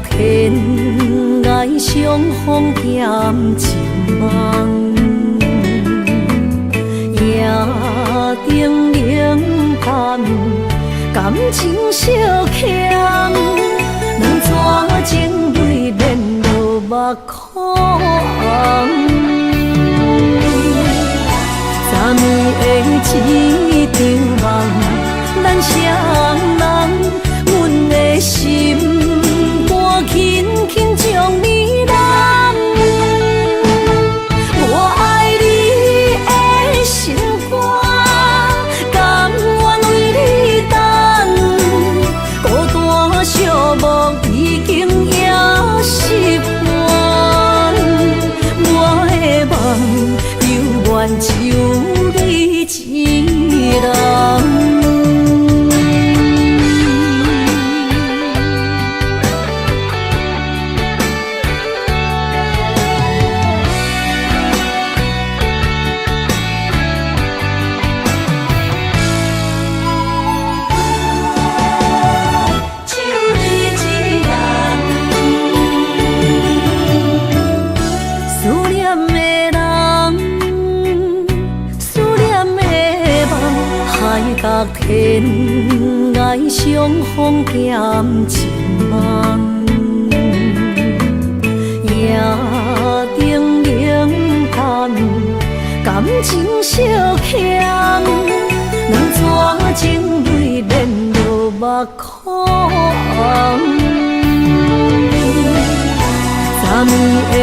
天涯相逢欠情梦，夜灯冷淡，感情小欠，两撮情泪连落目眶。昨暝的一场梦，咱双人，阮的心。轻轻将你揽，我爱你的心肝，甘愿为你等。孤单寂寞已经也习惯，我的梦犹原只有你一人。天涯相逢欠情梦，夜灯冷淡，感情小欠，两撮情泪连落目眶。昨暝的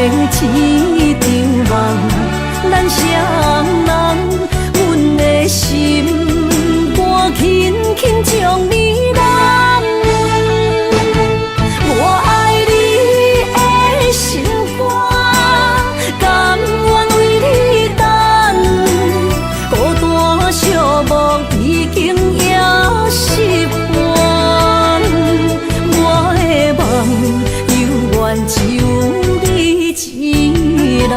一场梦，咱双人，阮的心。轻轻将你揽，我爱你的心肝，甘愿为你等。孤单寂寞已经也习惯，我的梦犹原只有你一人。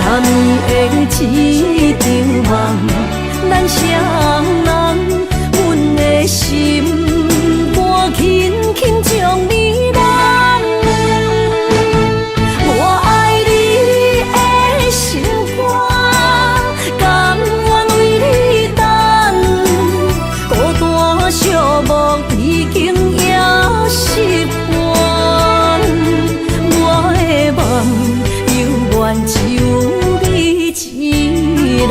昨暝的一场梦，咱双人，阮的心肝轻轻将你揽。我爱你的心肝，甘愿为你等。孤单寂寞已经也习惯，我的梦犹原只有。一人。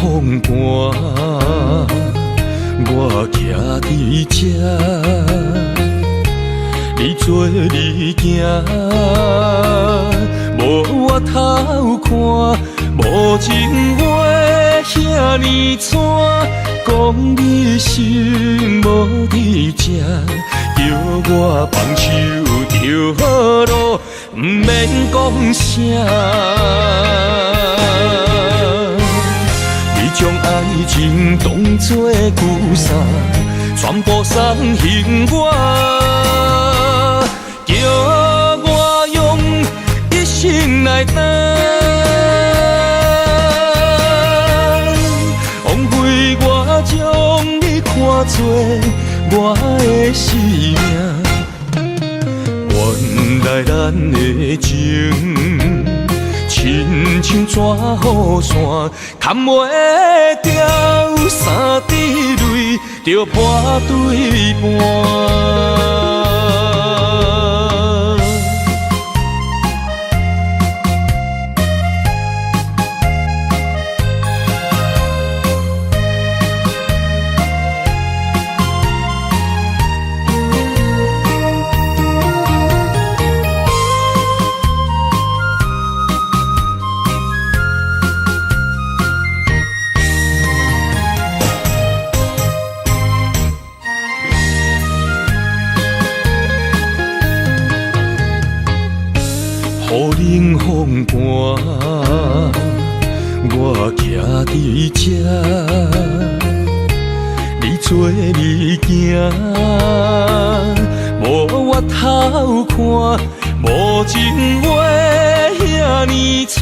风寒，我徛伫这，你做你行，无我头看，无情话遐尼惨，讲你心无伫这，叫我放手就好咯，毋免讲啥。将爱情当作旧衫，全部送还我，叫我用一生来等，枉费我将你看作我的生命，原来咱的情。亲像纸雨伞，砍袂掉，三滴泪就破对半。雨冷风寒，我徛伫这，你做你行，无我头看，无情话遐尼惨，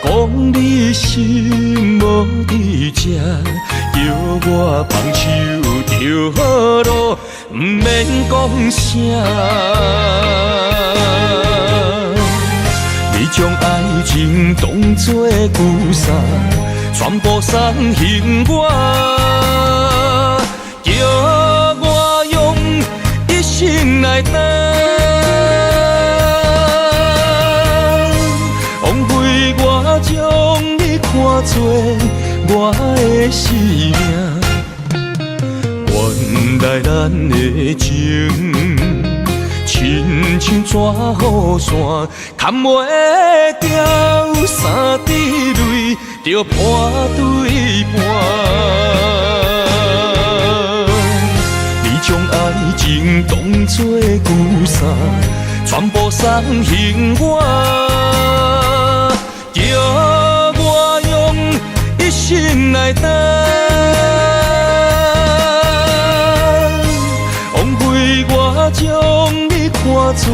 讲你心无伫这，叫我放手就好咯，毋免讲啥。你将爱情当作旧衫，全部送还我，叫我用一生来等，枉费我将你看作我的生命，原来咱的情。亲像纸雨伞，砍袂掉，三滴泪就破对半。你将爱情当作旧衫，全部送还我，叫我用一生来等。将你看作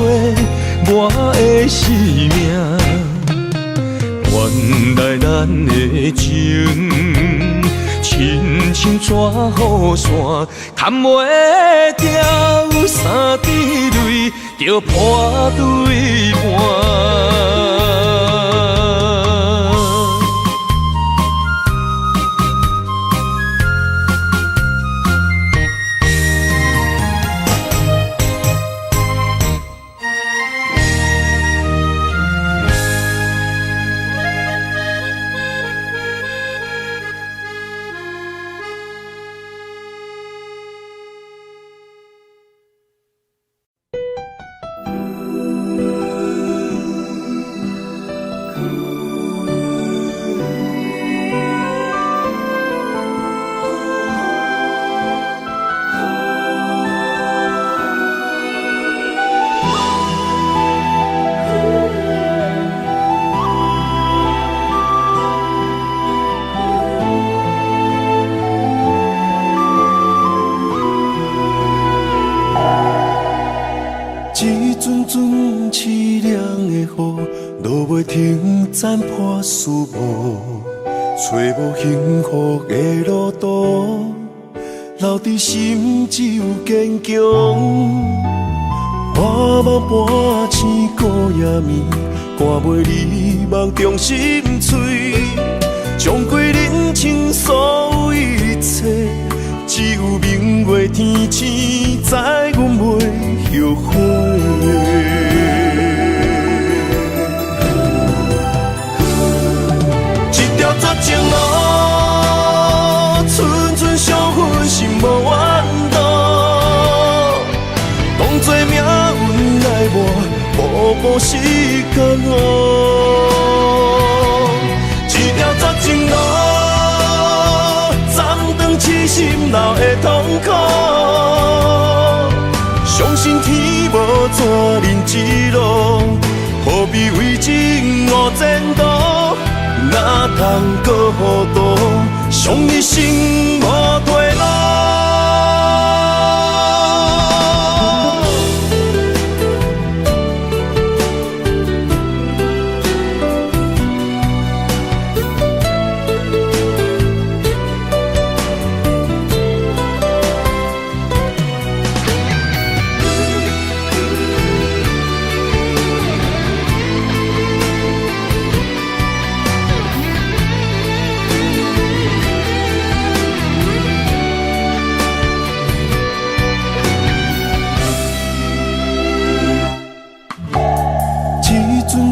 我的生命，原来咱的情，亲像纸雨伞，砍袂掉，三滴泪就破对半。残破思无，找无幸福的路途，留伫心只有坚强。我梦半醒孤夜眠，赶袂你梦中心碎，将过人生所有一切，只有明月天星知阮袂后悔。绝情路，步时间哦，一条绝情路，暂断痴心闹的痛苦。相信天无怎人之路，何必为情误前途？哪通搁糊涂，伤一生无退路。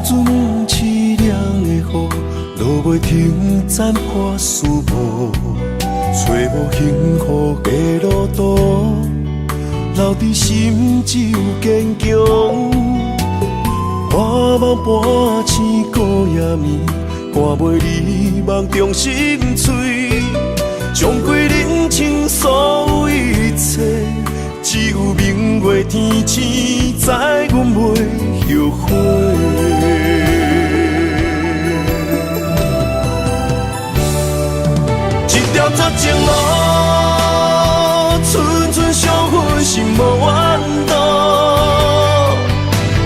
阵凄凉的雨，落袂停，斩破思无，找无幸福的路途，留伫心只有坚强。半梦半醒孤夜眠，赶袂离梦中心碎，将归人生所有一切，只有明月天星知阮袂后悔。一条绝情路，寸寸相分，心无怨妒。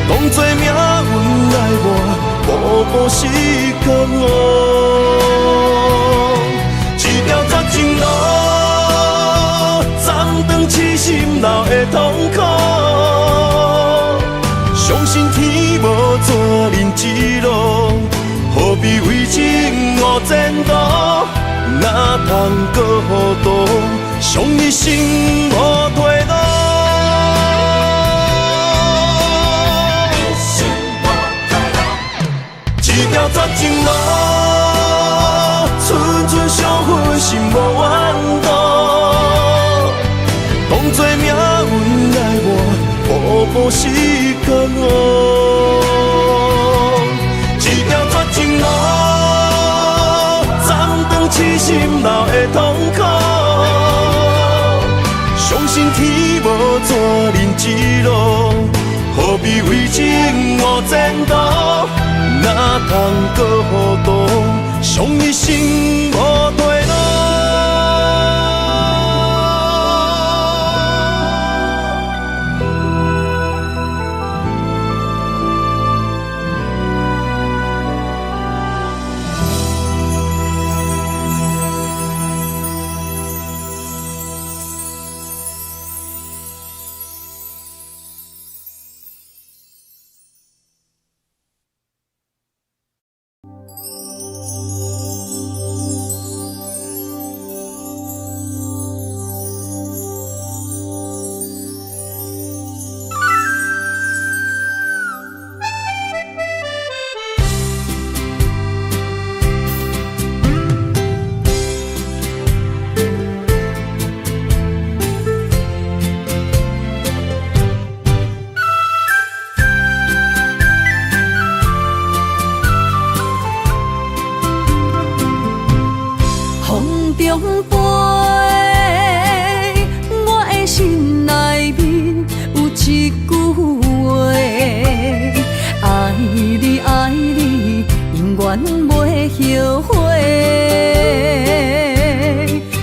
当作命运来磨，步步时间哦。一条绝情路，暂断痴心闹的痛苦。相信天无怎人之路，何必为情误前途？哪通搁糊涂，伤一生无退路。一条绝情路，寸寸相分，心无怨妒。当作命运来磨，步步时间哦。一条绝情路，痴心闹的痛苦，相信天无怎人之路，何必为情误前途？哪通搁糊涂，伤一生无退路。后悔，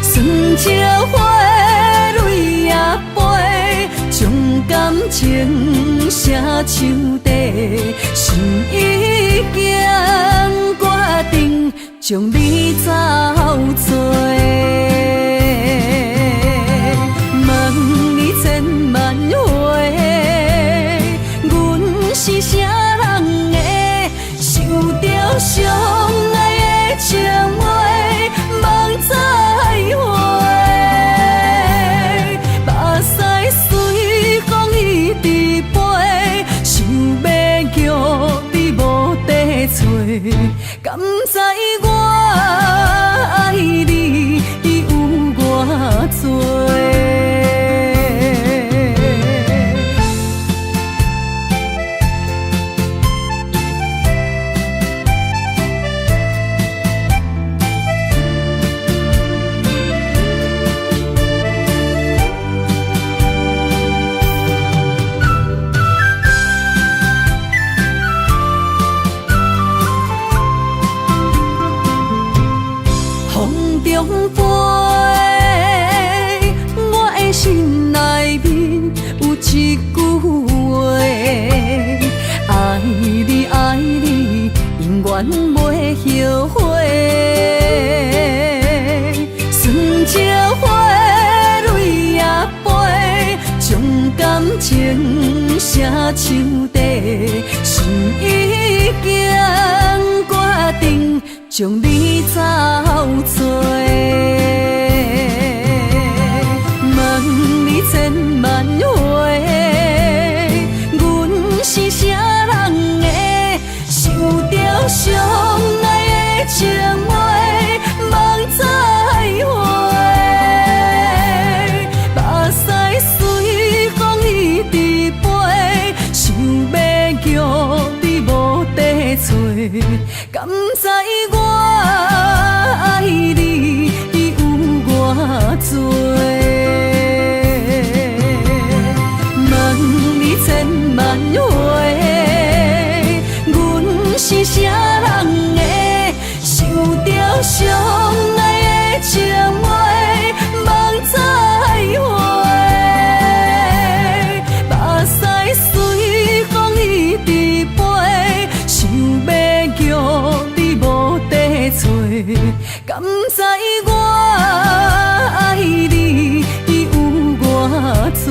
酸笑花泪也飞，将感情写手底，心已经决定将你走做。问你千万回，阮是啥人的，受着伤爱的情话，梦再会。目屎随风一直飞，想要叫你无地找，敢知我爱你有偌多？一句话，爱你爱你，永远袂后悔。酸椒花蕊也飞，将感情写手底，心已经决定将你走找。问你千万回，阮是啥人的？受着伤爱的情话，望再会。目屎随风一直飞，想要叫你无地找，敢知我爱你有偌多？千万回，阮是啥人的？受着伤爱的情话，望再会。目屎随风一直飞，想要叫你无地找，敢知我爱你有偌多？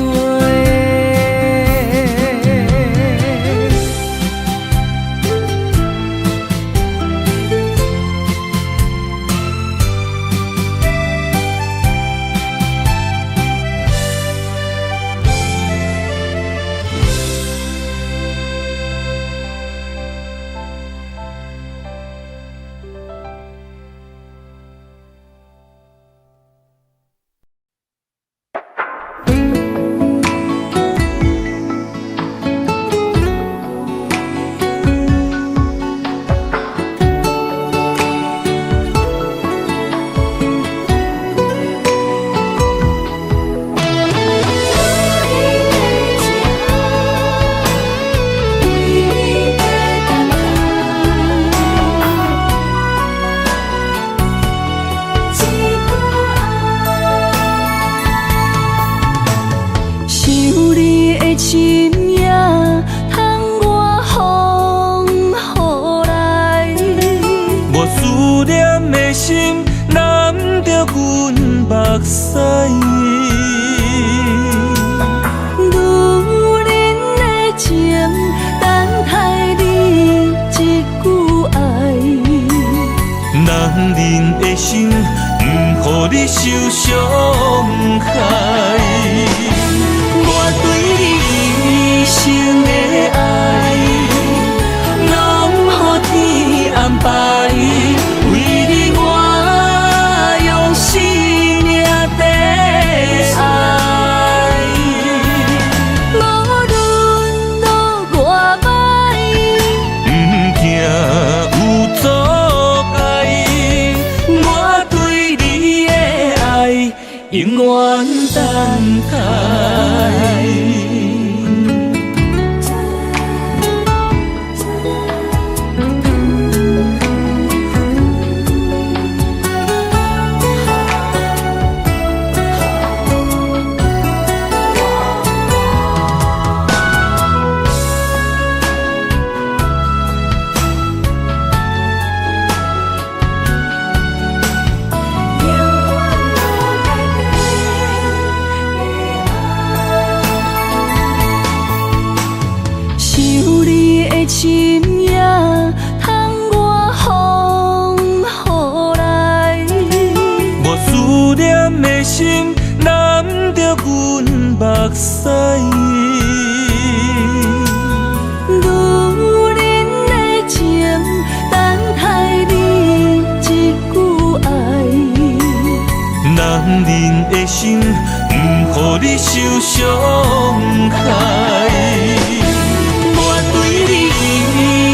永远等待。心也通我风雨来，我思念的心染着阮目屎。女人的情等待你一句爱，男人的心不予你受伤害。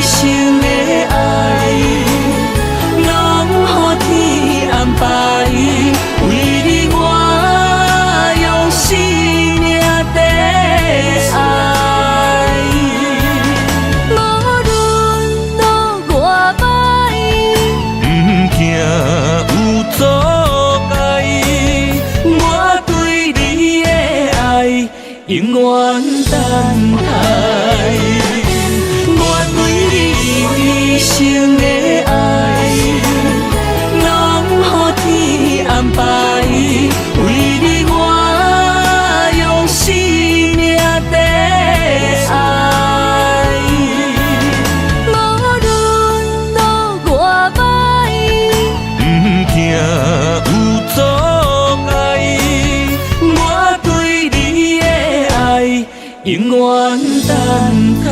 生的爱，拢予天安排。为你我用生命在爱。无论路偌歹，不惊有阻碍。我对你的爱，永愿等待。我对你一生的爱，拢予天安排。为你我用生命在爱。无论路偌歹，不惊有阻碍，我对你的爱永远等待。